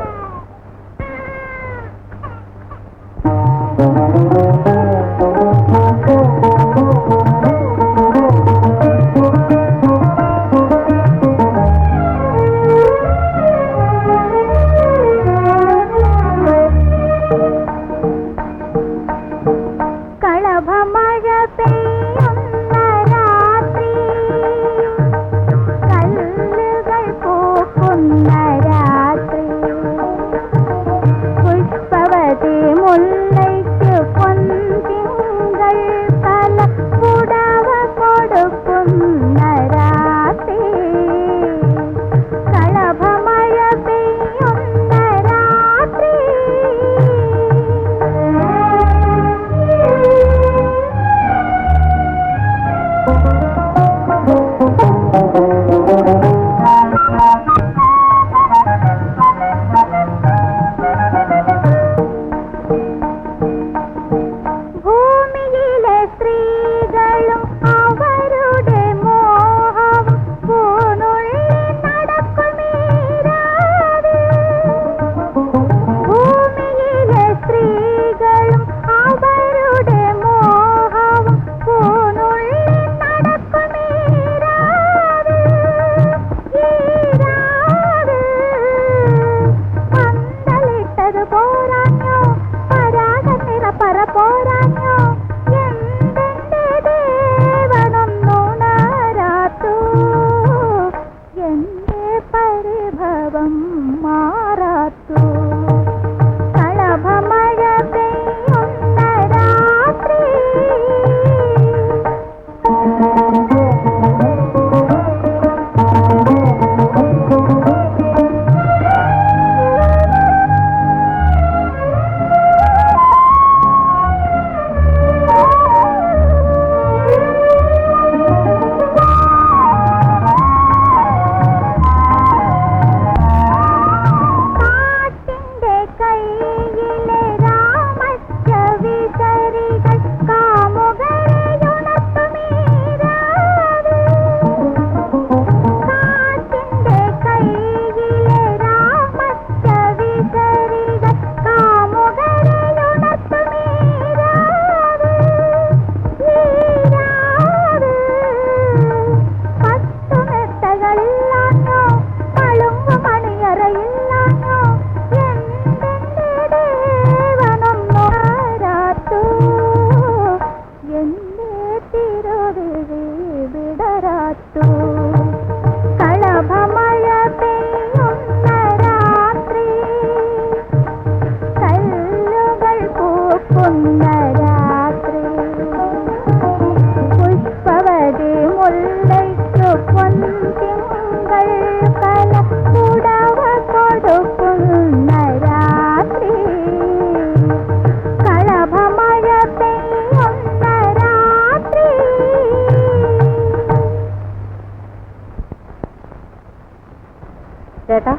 ചേട്ടാ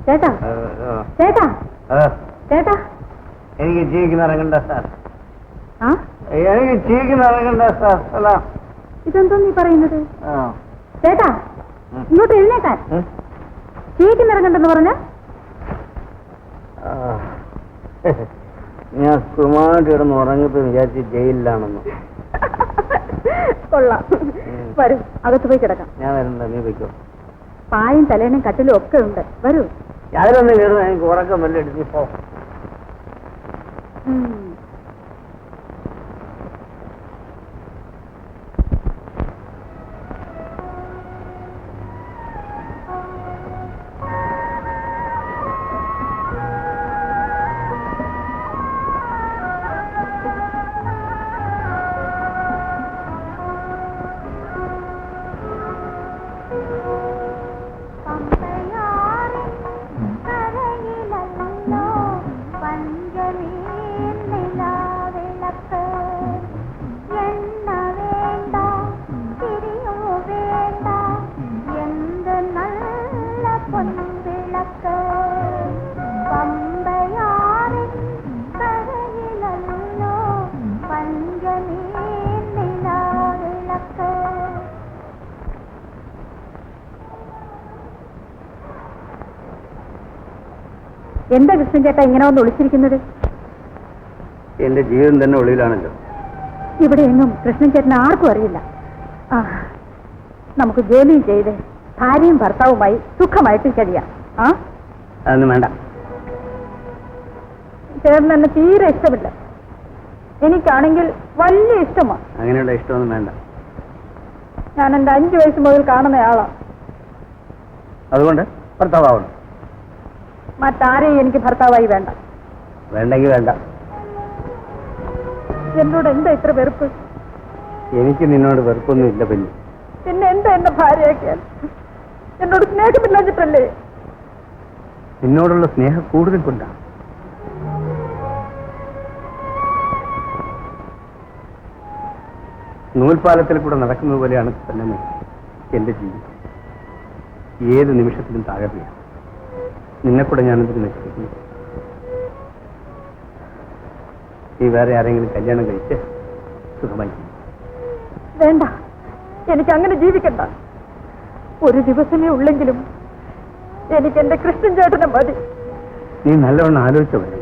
ചേട്ടാ ചേട്ടാ ചേട്ടാ എനിക്ക് ജീവിക്കുന്ന ഇറങ്ങണ്ട സാർ. ആ എനിക്ക് ജീവിക്കുന്ന ഇറങ്ങണ്ട സാർ. അല്ല ഇതെന്തോ നീ പറയുന്നത്? ചേട്ടാ ഇങ്ങോട്ട് എഴുന്നേക്കാൻ. ചീക്കിന്നിറങ്ങണ്ടെന്ന് പറഞ്ഞ ഞാൻ സുഖമായിട്ട് കിടന്ന് ഉറങ്ങിപ്പോ വിചാരിച്ച് ജയിലിലാണെന്ന്. കൊള്ളാം. വരൂ, അകത്ത് പോയി കിടക്കാം. ഞാൻ വരണ്ട, നീ വയ്ക്കോ. പായും തലേനും കട്ടിലും ഒക്കെ ഉണ്ട്. വരൂ. അതിലൊന്നും കയറുന്ന എനിക്ക് ഉറക്കം വല്ല എടുത്ത് പോ. എന്താ കൃഷ്ണൻ ചേട്ടാ ഇങ്ങനെ ഒന്ന് ഒളിച്ചിരിക്കുന്നത്? എന്റെ ജീവിതം തന്നെ ഒളിയിലാണല്ലോ. ഇവിടെ എങ്ങും കൃഷ്ണൻ ചേട്ടന് ആർക്കും അറിയില്ല. ആ, നമുക്ക് ജോലിയും ചെയ്ത് ഭാര്യയും ഭർത്താവുമായി സുഖമായിട്ട് കഴിയാം. ആ, അതൊന്നും വേണ്ട. ചേട്ടൻ എന്നെ തീരെ ഇഷ്ടമില്ല. എനിക്കാണെങ്കിൽ വലിയ ഇഷ്ടമാണ്. അങ്ങനെയുള്ള ഇഷ്ടമൊന്നും വേണ്ട. ഞാൻ എന്റെ 5 വയസ്സ് മുതൽ കാണുന്നയാളാ. അതുകൊണ്ട് ഭർത്താവണം. മറ്റാരെയും എനിക്ക് ഭർത്താവായി വേണ്ട. വേണ്ടെങ്കിൽ വേണ്ട. എന്നോട് എന്താ ഇത്ര വെറുപ്പ്? എനിക്ക് നിന്നോട് വെറുപ്പൊന്നും ഇല്ല പിന്നെ. പിന്നെ എന്താ എന്റെ ഭാര്യയൊക്കെയാൽ എന്നോട് സ്നേഹമില്ലാഞ്ഞിട്ടല്ലേ? നിന്നോടുള്ള സ്നേഹം കൂടുതൽ കൊണ്ടാണ്. നൂൽപാലത്തിൽ കൂടെ നടക്കുന്നത് പോലെയാണ് തന്നെ എന്റെ ജീവിതം. ഏത് നിമിഷത്തിലും താഴെയാണ്. നിന്നെക്കൂടെ ഞാനെന്തിനു നശിപ്പിക്കുന്നു? നീ വേറെ ആരെങ്കിലും കല്യാണം കഴിച്ച് സുഖമായി. വേണ്ട, എനിക്ക് അങ്ങനെ ജീവിക്കണ്ട. ഒരു ദിവസമേ ഉള്ളെങ്കിലും എനിക്ക് എന്റെ കൃഷ്ണൻ ചേട്ടനെ മതി. നീ നല്ലവണ്ണം ആലോചിച്ച വേണം.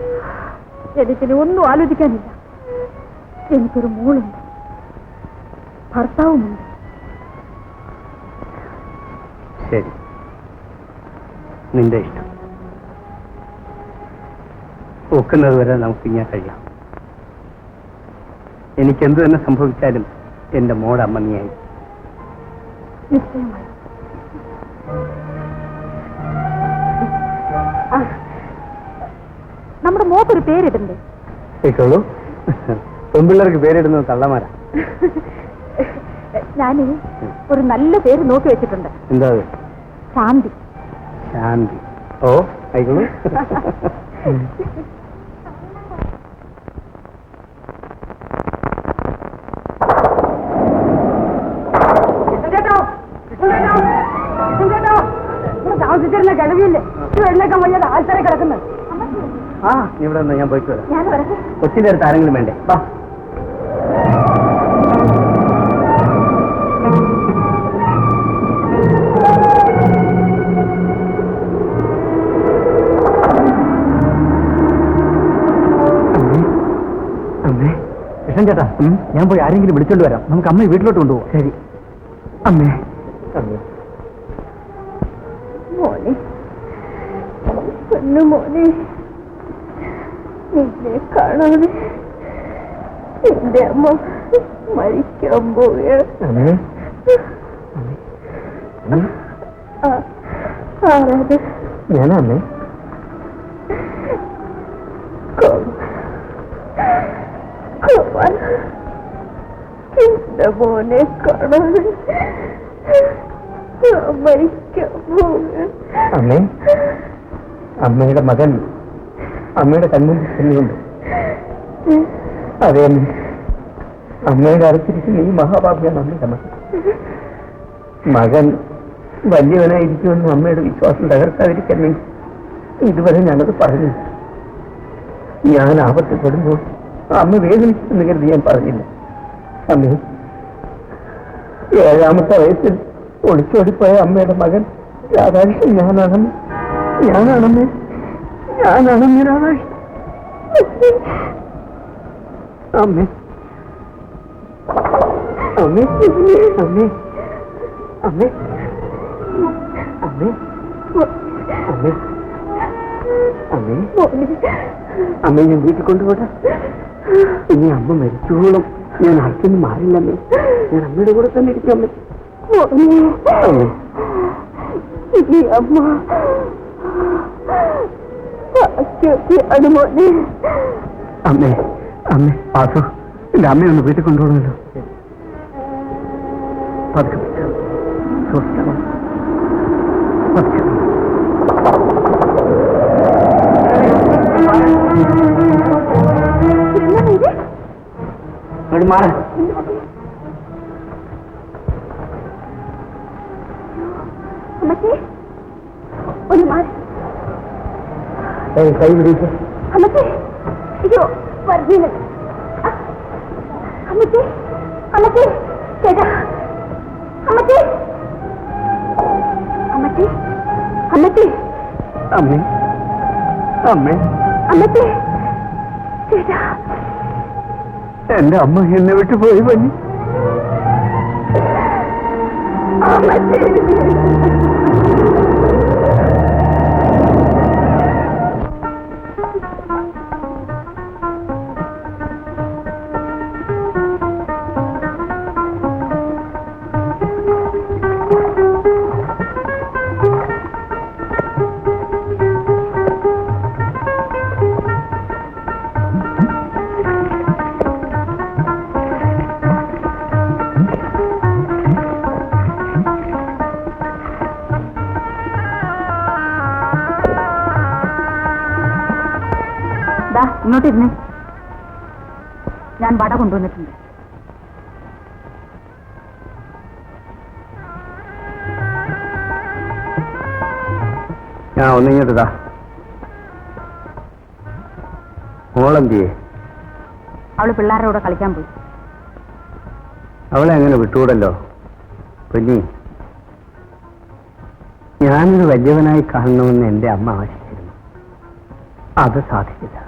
എനിക്കിനി ഒന്നും ആലോചിക്കാനില്ല. എനിക്കൊരു മോളുണ്ട്, ഭർത്താവുമുണ്ട്. ശരി, നിന്റെ ഇഷ്ടം. ഒക്കുന്നത് വരെ നമുക്ക് ഇങ്ങനെ കഴിയാം. എനിക്കെന്ത് തന്നെ സംഭവിച്ചാലും എന്റെ മോടെ അമ്മ നീയായി. നിശ്ചയമായി. നമ്മുടെ മോക്കൊരു പേരിടണ്ടേ? കേട്ടോളൂ, പെൺപിള്ളേർക്ക് പേരിടുന്നത് തള്ളമാരാ. ഞാന് ഒരു നല്ല പേര് നോക്കി വെച്ചിട്ടുണ്ട്. എന്താ? ശാന്തി. ശാന്തി. ഓ, ആയിക്കോളൂ. താമസിച്ചിരുന്ന കിഴവിയില്ലേ വെള്ളേക്കാൻ വയ്യാതെ ആൾക്കാരെ കിടക്കുന്നത്. ആ, ഇവിടെ നിന്ന് ഞാൻ പോയിട്ട് വരാം. ഞാൻ വരട്ടെ. കൊച്ചിന്റെ അടുത്ത് ആരെങ്കിലും വേണ്ടേ? വാ. കൃഷ്ണൻ ചേട്ടാ, ഞാൻ പോയി ആരെങ്കിലും വിളിച്ചോണ്ട് വരാം. നമുക്ക് അമ്മയെ വീട്ടിലോട്ട് കൊണ്ടുപോകാം. ശരി അമ്മേ. മോനെ, മോനെ, നിന്നെ കാണാതെ എന്റെ അമ്മ മരിക്കാൻ പോവുകയാണ്. ആരാത്? ഞാനാ അമ്മേ. എന്റെ മോനെ കാണാതെ മരിക്കാൻ പോവുകയാണ്. അമ്മേ, അമ്മയുടെ മകൻ അമ്മയുടെ കണ്ണും ചെന്നുകൊണ്ട്. അതെ അമ്മ, അമ്മയുടെ അരച്ചിരിക്കുന്ന ഈ മഹാപാപിയാണ് അമ്മയുടെ മകൻ. മകൻ വലിയവനായിരിക്കുമെന്ന് അമ്മയുടെ വിശ്വാസം തകർക്കാതിരിക്കണമെങ്കിൽ ഇതുവരെ ഞാനത് പറഞ്ഞു. ഞാൻ ആപത്തപ്പെടുമ്പോൾ അമ്മ വേദനിച്ചെന്ന് കരുതി ഞാൻ പറഞ്ഞില്ല. അമ്മേ, 7ാമത്തെ വയസ്സിൽ ഒളിച്ചോടിപ്പോയ അമ്മയുടെ മകൻ രാധാകൃഷ്ണൻ ഞാനാണമ്മേ. രാധാകൃഷ്ണൻ. അമ്മേ, അമ്മേ, അമ്മേ, അമ്മേ, അമ്മേ, അമ്മേ, അമ്മേ, അമ്മേ, ഞാൻ വീട്ടിൽ കൊണ്ടുപോട്ടെ. ഇനി അമ്മ മരിച്ചോളും ഞാൻ ആർക്കൊന്നും മാറില്ലമ്മേ. ഞാൻ അമ്മയുടെ കൂടെ തന്നെ ഇരിക്കും. അമ്മേ, അമ്മേ, അമ്മ അമ്മേ, അമ്മേ, പാസു, എന്റെ അമ്മയൊന്ന് വീട്ടിൽ കൊണ്ടുപോകണമല്ലോ. പതുക്കെ സൂക്ഷിക്കണം. മാറ കൈ പിടിച്ച് അമ്മച്ചി, അയ്യോ വർഗീന അമ്മച്ചി, അമ്മച്ചി, ചേട്ടാ, അമ്മച്ചി, അമ്മച്ചി, അമ്മച്ചി, അമ്മേ, അമ്മേ, അമ്മച്ചി, ചേട്ടാ, എന്റെ അമ്മ എന്നെ വിട്ടു പോയി പനി. അമ്മച്ചി. ഇങ്ങോട്ടിരുന്നേ, ഞാൻ വട കൊണ്ടുവന്നിട്ടുണ്ട്. ഞാൻ ഒന്നിങ്ങോട്ടാ. മോളെന്തിയെ? അവള് പിള്ളേരുടെ കൂടെ കളിക്കാൻ പോയി. അവളെ അങ്ങനെ വിട്ടുകൂടല്ലോ കുഞ്ഞി. ഞാനൊരു വലിയവനായി കാണണമെന്ന് എന്റെ അമ്മ ആശിച്ചിരുന്നു. അത് സാധിച്ചില്ല.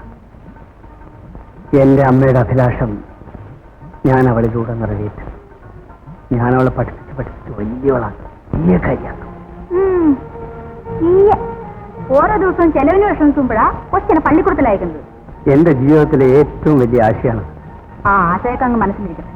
എന്റെ അമ്മയുടെ അഭിലാഷം ഞാൻ അവളിലൂടെ നിറവേറ്റും. ഞാൻ അവളെ പഠിപ്പിച്ച് വലിയവളാണ്. ഈ കാര്യമാക്കും. ഓരോ ദിവസവും ചെലവിന് വിഷമിക്കുമ്പോഴാ കൊച്ചിനെ പള്ളിക്കൂടത്തിലയക്കുന്നത്. എന്റെ ജീവിതത്തിലെ ഏറ്റവും വലിയ ആശയാണ്. ആ ആശയൊക്കെ അങ്ങ് മനസ്സിലിരിക്കും.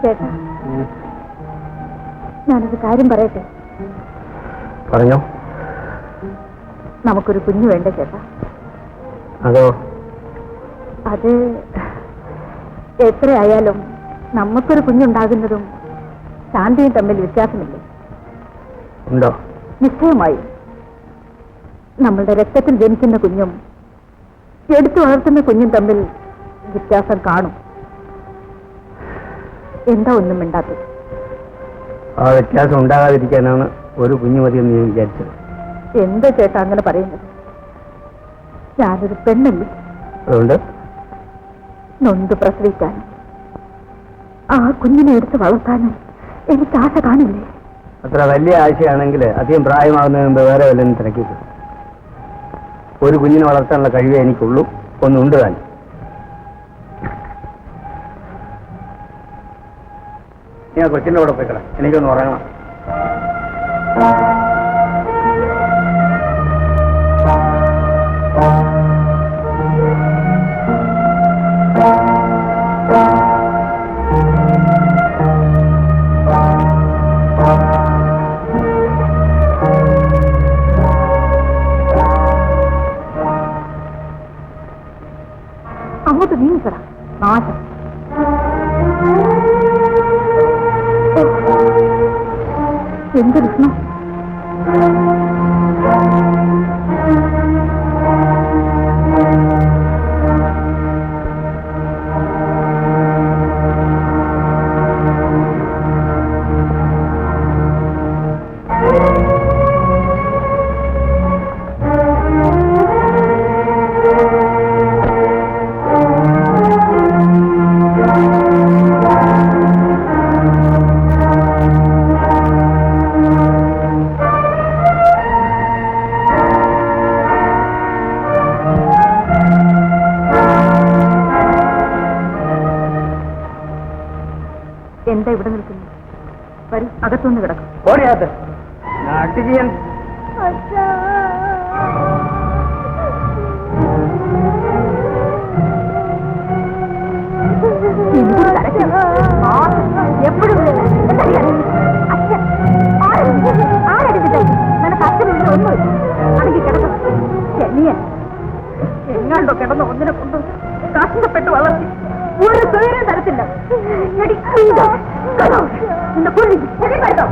ചേട്ടാ, ഞാനൊരു കാര്യം പറയട്ടെ. പറഞ്ഞോ. നമുക്കൊരു കുഞ്ഞു വേണ്ട ചേട്ടാ. അതോ? അത് എത്രയായാലും നമുക്കൊരു കുഞ്ഞുണ്ടാകുന്നതും ശാന്തിയും തമ്മിൽ വ്യത്യാസമില്ലേ? ഉണ്ടോ? നിശ്ചയമായും. നമ്മളുടെ രക്തത്തിൽ ജനിക്കുന്ന കുഞ്ഞും എടുത്തു വളർത്തുന്ന കുഞ്ഞും തമ്മിൽ വ്യത്യാസം കാണും. എന്താ ഒന്നും മിണ്ടാത്തത്? ആ വ്യത്യാസം ഉണ്ടാകാതിരിക്കാനാണ് ഒരു കുഞ്ഞു മതിയെന്ന് ഞാൻ വിചാരിച്ചത്. എന്താ ചേട്ടാ അങ്ങനെ പറയുന്നത്? ഞാനൊരു പെണ്ണല്ലേ. അതുകൊണ്ട് നൊന്ത് പ്രസവിക്കാനും ആ കുഞ്ഞിനെ എടുത്ത് വളർത്താനും എനിക്ക് ആശ കാണില്ലേ? അത്ര വലിയ ആശയാണെങ്കിൽ അധികം പ്രായമാകുന്നതിന് മുമ്പ് വേറെ വല്ലതും തിരക്കിട്ടു. ഒരു കുഞ്ഞിനെ വളർത്താനുള്ള കഴിവേ എനിക്കുള്ളൂ. ഒന്നുണ്ട് താൻ. ഞാൻ കൊച്ചിൻ്റെ കൂടെ പോയിക്കളാം. എനിക്കൊന്ന് ഉറങ്ങണം. എന്ത് വിഷ്ണു? എന്താ ഇവിടെ നിൽക്കുന്നു? വരും, അകത്തുനിന്ന് കിടക്കും. ഓടിയാത്ത നാട്ടു ചെയ്യാൻ എപ്പോഴും നിനക്ക് അച്ഛനില്ല ഒന്നുമില്ല. അണെങ്കിൽ കിടക്കും. എങ്ങാണ്ടോ കിടന്ന് ഒന്നിനെ കൊണ്ട് കഷ്ടപ്പെട്ട് വളർത്തി ഒരു സ്വയം തരത്തില്ല. നിന്റെ പുള്ളി ശരിപ്പെടുത്തോ?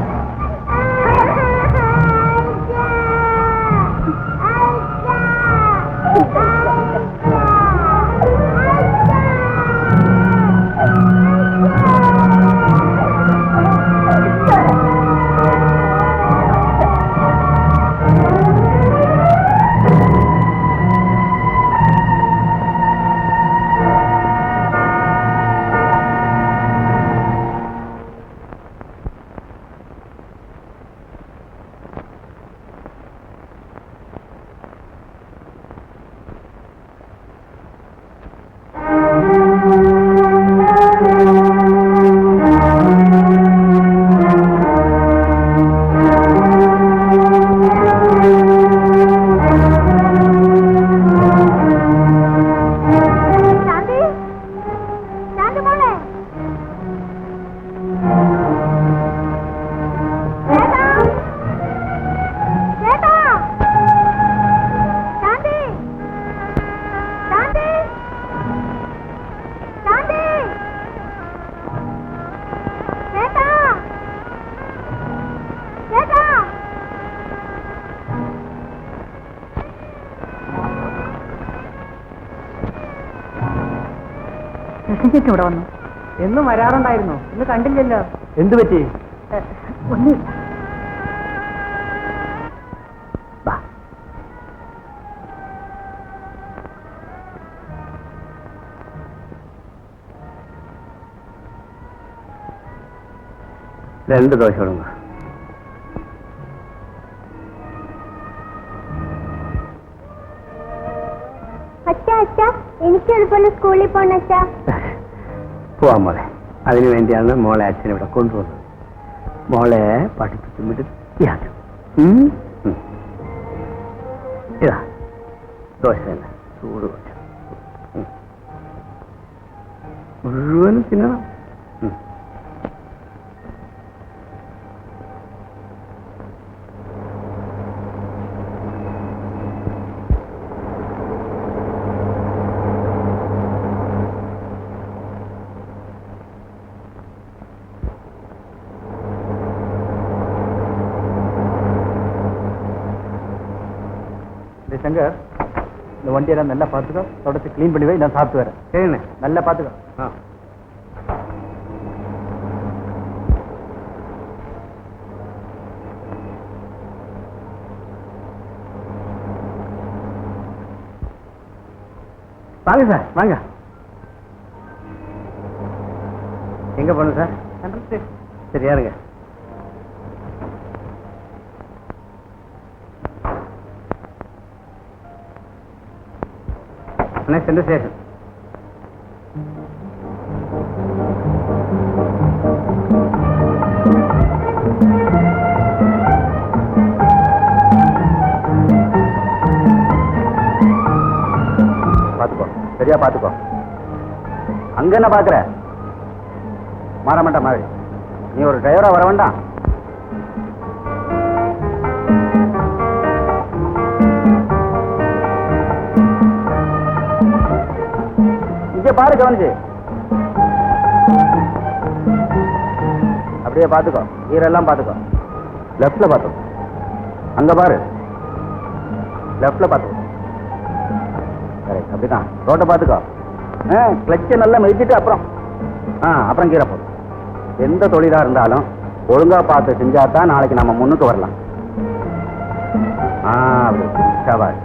ഇവിടെ വന്നു. എന്നും വരാറുണ്ടായിരുന്നു, ഇന്ന് കണ്ടില്ലല്ലോ. എന്തു പറ്റി? ഒന്നുമില്ല. രണ്ട് ദോശ കൊടുങ്ങ. എനിക്ക് എളുപ്പമല്ല സ്കൂളിൽ പോണ അച്ഛാ. പോവാൻ മോളെ, അതിനു വേണ്ടിയാണ് മോളെ അച്ഛൻ ഇവിടെ കൊണ്ടുവന്നത്. മോളെ പഠിപ്പിച്ച് മിടുക്കിയാക്കും. ഇതാ ദോശ തന്നെ, ചൂട് ദോശ മുഴുവനും തിന്നണം. சங்கர், இந்த வண்டியெல்லாம் நல்லா பார்த்துக்கோ, தொடச்சி கிளீன் பண்ணி வை, நான் சாப்பிட்டு வரேன். சரிண்ணே, நல்லா பார்த்துக்கோ. வாங்க சார், வாங்க. எங்க போகணும் சார்? சரி, யாருங்க? Next in the station. பாத்துக்கோ, சரியா பாத்துக்கோ. அங்க என்ன பாக்குற? மாற மாட்டா மாதிரி. நீ ஒரு டிரைவரா வர வேண்டாம். இங்க பாரு கவனிச்சு. அப்படியே பாத்துக்கோ, ஈரெல்லாம் பாத்துக்கோ. லெப்ட்ல பாத்துக்கோ, அங்க பாரு, லெப்ட்ல பாத்துக்கோ. சரி, அப்படிதான். ரோட்டை பாத்துக்கோ. கிளச்சை நல்லா மிதிச்சுட்டு அப்புறம் கீரை போதும். எந்த தொழிலா இருந்தாலும் ஒழுங்கா பார்த்து செஞ்சாதான் நாளைக்கு நம்ம முன்னுக்கு வரலாம். அப்படி சவால்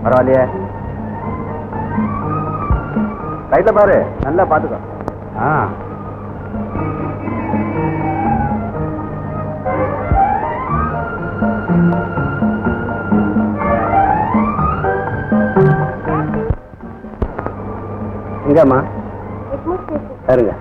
பரவாயில்லையே. ரைட்ல பாரு, நல்லா பாத்துக்கோ. எங்கம்மா சரிங்க.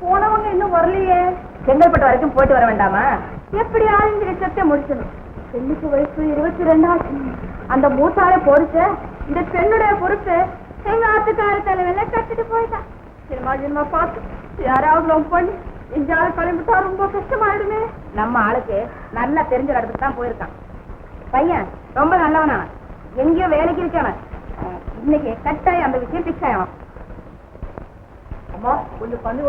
போனவங்க இன்னும் வரலையே. செங்கல்பட்டு வரைக்கும் போயிட்டு வர வேண்டாமா? எப்படி 5 லட்சத்தை முடிச்சணும். பெண்ணுக்கு வயசு 22 ஆச்சு. அந்த மூத்தார பொறுத்த இந்த பெண்ணுடைய பொறுப்பு எங்க ஆத்துக்கார தலைவல கட்டிட்டு போயிட்டான். சினிமா பார்த்து யாராவது லவ் பண்ணி எங்கேயாவது கிளம்பிட்டா ரொம்ப கஷ்டமாயிடுமே. நம்ம ஆளுக்கு நல்லா தெரிஞ்ச இடத்துக்கு தான் போயிருக்கான். பையன் ரொம்ப நல்லவனா, எங்கேயோ வேலைக்கு இருக்கான. இன்னைக்கு கட்டாயம் அந்த விஷயம் பிக்ஸ் ஆகணும். அம்மா கொஞ்சம் பண்ணி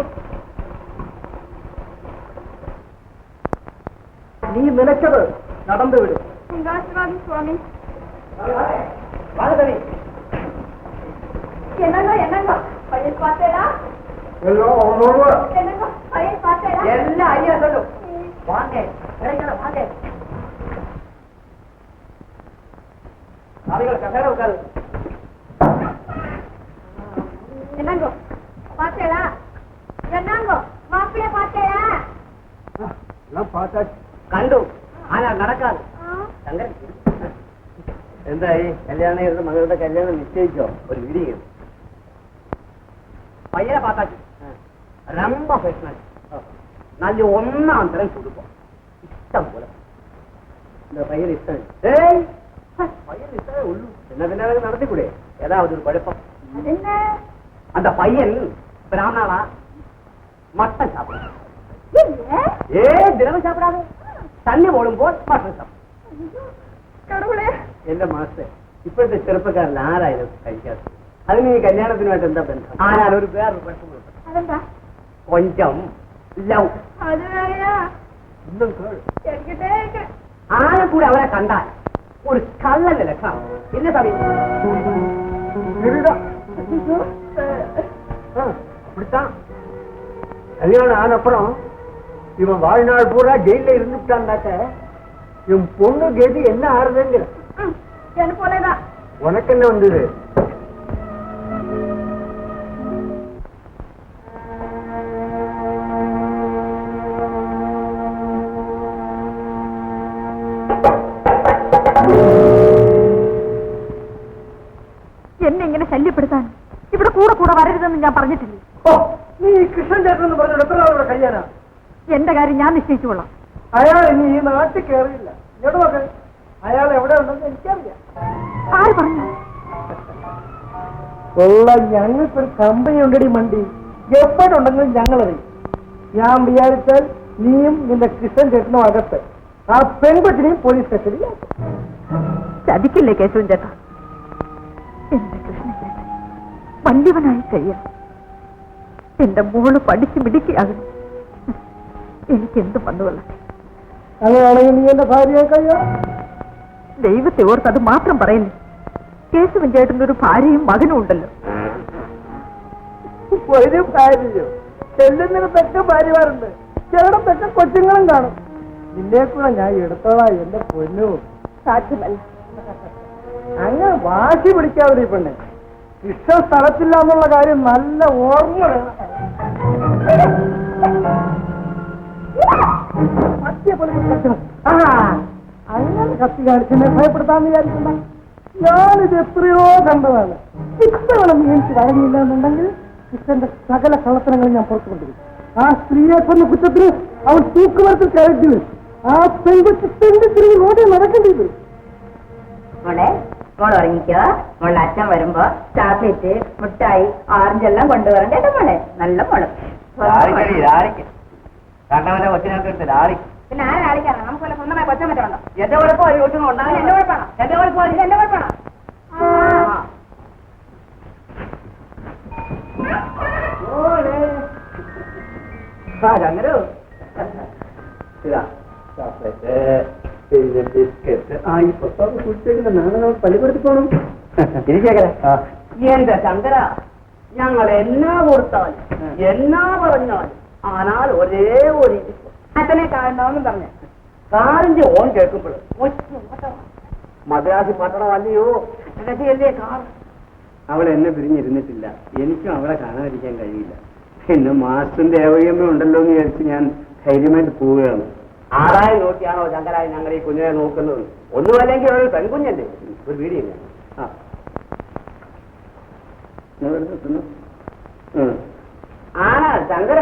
நீ நினைச்சது நடந்து விடும். உங்க ஆசீர்வாதம் சுவாமி. என்னங்க பையன் பார்த்தேடா? என்னங்க பையன் பார்த்தேடா? எல்லாம் ஐயா சொல்லும். வாங்க வாங்க. உட்காரு. என்னங்கோ பார்த்தேடா? என்னங்கோ மாப்பிள்ளைய பார்த்தேடா? எல்லாம் பார்த்தாச்சு. கண்டு ஆனா நடக்காது. എന്താ കല്യാണം ഇരുന്ന് മകളുടെ കല്യാണം നിശ്ചയിച്ചോ? ഒരു വീഡിയോ പയ്യനെ പാത്താച്ചു. ரொம்ப ഫേഷനായി നല്ല ഒന്നാം തരം കൊടുക്കും. ഇഷ്ടം പോലെ இந்த பையன் இஷ்டம். பையன் இஷ்டமே உள்ளு. என்ன பின்னால நடத்திக்கூடே ஏதாவது ஒரு குழப்பம். அந்த பையன் பிராமணா மட்டன் சாப்பிடும். தினமும் சாப்பிடாது. தண்ணி ஓடும் போது மட்டன் சாப்பிடும். கடவுளே എന്റെ മാസ്റ്റർ ഇപ്പോഴത്തെ ചെറുപ്പക്കാരിൽ ആരായാലും കഴിക്കാറ്. അതിന് ഈ കല്യാണത്തിനുമായിട്ട് എന്താ ബന്ധം? ആരാലും ഒരു വേറൊരു പ്രശ്നം കൊഞ്ചം ലവ്. ആരെ കൂടെ അവരെ കണ്ടാൽ ഒരു കള്ളന്റെ ലക്ഷണം. എന്നെ സമയം அப்படித்தான் கல்யாணம் ஆனப்புறம் இவன் வாழ்நாள் பூரா ஜெயில இருந்துட்டான்னாக்க இவன் பொண்ணு கேது என்ன ஆறுதுங்கிற போலதான். உனக்கு என்ன வந்தது? എന്നെ ഇങ്ങനെ ശല്യപ്പെടുത്താൻ ഇവിടെ കൂടെ വരരുതെന്ന് ഞാൻ പറഞ്ഞിട്ടില്ലേ? നീ കൃഷ്ണൻ ചേട്ടൻ പറഞ്ഞ എത്ര ആളുടെ കല്യാണം? എന്റെ കാര്യം ഞാൻ നിശ്ചയിച്ചുകൊള്ളാം. അയാൾ ഇനി ഈ നാട്ടിൽ കയറിയില്ല. ഇങ്ങോട്ട് നോക്കാൻ അയാൾ എവിടെ ഉണ്ടെന്ന് എനിക്കറിയാം. ആര് പറഞ്ഞു? ഞങ്ങൾക്കൊരു കമ്പനി ഉണ്ടടി മണ്ടി. എപ്പോഴുണ്ടെങ്കിലും ഞങ്ങളറിയും. ഞാൻ വിചാരിച്ചാൽ നീയും നിന്റെ കൃഷ്ണൻ ചേട്ടനും അകത്ത്, ആ പെൺകൊച്ചിനെയും പോലീസ് സ്റ്റേഷനിൽ ചതിക്കില്ലേ കേശവൻ ചേട്ടാ? എന്റെ കൃഷ്ണൻ ചേട്ടൻ വല്യവനായി കഴിയാം. എന്റെ മോള് പഠിച്ചു മിടുക്കിയാകണം. എനിക്കെന്ത് വന്നുകൊള്ളട്ടെ. അങ്ങനെയാണെങ്കിൽ നീ എന്റെ ഭാര്യയെ കഴിയാം. ദൈവത്തെ ഓർത്ത് അത് മാത്രം പറയുന്നു. കേശവൻ ചേട്ടനൊരു ഭാര്യയും മകനും ഉണ്ടല്ലോ. ഒരു ഭാര്യയോ? ചെല്ലുന്നിടത്തൊക്കെ ഭാര്യമാരുണ്ട്, ചിലയിടത്തൊക്കെ കൊച്ചുങ്ങളും കാണും. നിന്നെ കൂടെ ഞാൻ എടുത്തോളാം എന്റെ പൊന്നു. സാധ്യമല്ല. അങ്ങനെ വാശി പിടിക്കാതെ പെണ്ണെ. ഇഷ്ടം സ്ഥലത്തില്ല എന്നുള്ള കാര്യം നല്ല ഓർമ്മ വേണം. അങ്ങനെ കത്തി കാണിച്ചെന്നെ ഭയപ്പെടുത്താന്ന് വിചാരിക്കണ്ട. ഞാനിത് എത്രയോ കണ്ടതാണ്. ഇഷ്ടമാണ് എനിക്ക് വഴങ്ങിയില്ല എന്നുണ്ടെങ്കിൽ ഇഷ്ടന്റെ സകല കള്ളത്തനങ്ങളും ഞാൻ പുറത്തു കൊണ്ടിരിക്കും. ആ സ്ത്രീയെ കൊന്ന കുറ്റത്തിന് അവൻ തൂക്കുമരത്തിൽ കയറ്റി ആ പെൺകുട്ടി തിരിഞ്ഞ് നോക്കി നടക്കേണ്ടത്. മോളെ മോൾ ഉറങ്ങിക്കോ. മോളുടെ അച്ഛൻ വരുമ്പോ ചോക്ലേറ്റ് മുട്ടായി ഓറഞ്ചെല്ലാം കൊണ്ടുവരണം കേട്ടോ മോളെ. നല്ല മോള്. പിന്നെ ആരാളിക്കാണ് നമുക്ക് സ്വന്തമായി കൊച്ചാൻ പറ്റുണ്ടോ? എന്റെ കുഴപ്പമായി കൊച്ചുങ്ങളുണ്ടാകും. എന്റെ കുഴപ്പമാണോ? എന്റെ കുഴപ്പമാണ്. എന്റെ കുഴപ്പമാണോ? ചങ്ങരോ ബിസ്ക്കറ്റ്. ആ ഈ പുസ്തകം കുടിച്ചേക്കുന്ന നാളെ നമ്മൾ പള്ളിക്കൂടത്തിൽ പോകണം. എന്റെ ശങ്കര, ഞങ്ങൾ എന്നാ കൊടുത്താലും എന്നാ പറഞ്ഞാലും ஆனால் ഒരേ ഒരു അച്ഛനെ കാണണമെന്നും പറഞ്ഞു. കാറിന്റെ ഓൺ കേൾക്കുമ്പോൾ മദ്രാസി പട്ടണം അല്ലയോ രസയല്ലേ കാർ. അവൾ എന്നെ പിരിഞ്ഞിരുന്നിട്ടില്ല. എനിക്കും അവളെ കാണാതിരിക്കാൻ കഴിയില്ല. പിന്നെ മാസ്റ്ററും ദേവകിയമ്മ ഉണ്ടല്ലോ എന്ന് വിചാരിച്ച് ഞാൻ ധൈര്യമായിട്ട് പോവുകയാണ്. ആരായി നോക്കിയാണോ ശങ്കരായി ഞങ്ങൾ ഈ കുഞ്ഞിനെ നോക്കുന്നത്? ഒന്നുമല്ലെങ്കിൽ ഒരു പെൺകുഞ്ഞല്ലേ, ഒരു വീടില്ല. ആനാ ശങ്കര,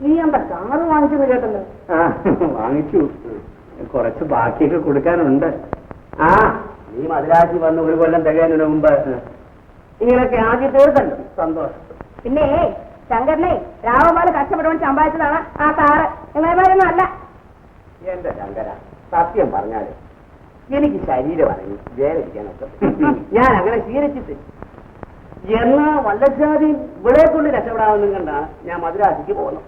നീ എന്താ കാറ് വാങ്ങിച്ചത് കേട്ടല്ലോ? വാങ്ങിച്ചു. കുറച്ച് ബാക്കിയൊക്കെ കൊടുക്കാനുണ്ട്. ആ, നീ മദ്രാസി വന്ന് ഒരു കൊല്ലം തികയുന്നതിന് മുമ്പ് ഇങ്ങനെയൊക്കെ ആദ്യം തീർക്കല്ലോ. സന്തോഷം. പിന്നെ ശങ്കരനെ രാമപാല് കഷ്ടപ്പെട്ടുകൊണ്ട് സമ്പാദിച്ചതാണ് ആ കാറ്. നിങ്ങളെമാരൊന്നും അല്ല. എന്റെ ശങ്കര, സത്യം പറഞ്ഞാല് എനിക്ക് ശരീരം അനങ്ങി വേദനിക്കാനൊക്കെ ഞാൻ അങ്ങനെ ശീലിച്ചിട്ട് എന്നാ വല്ലജാതി ഇവിടെ കൊണ്ട് രക്ഷപ്പെടാമെന്നും കണ്ടാണ് ഞാൻ മദ്രാസിക്ക് പോകുന്നത്.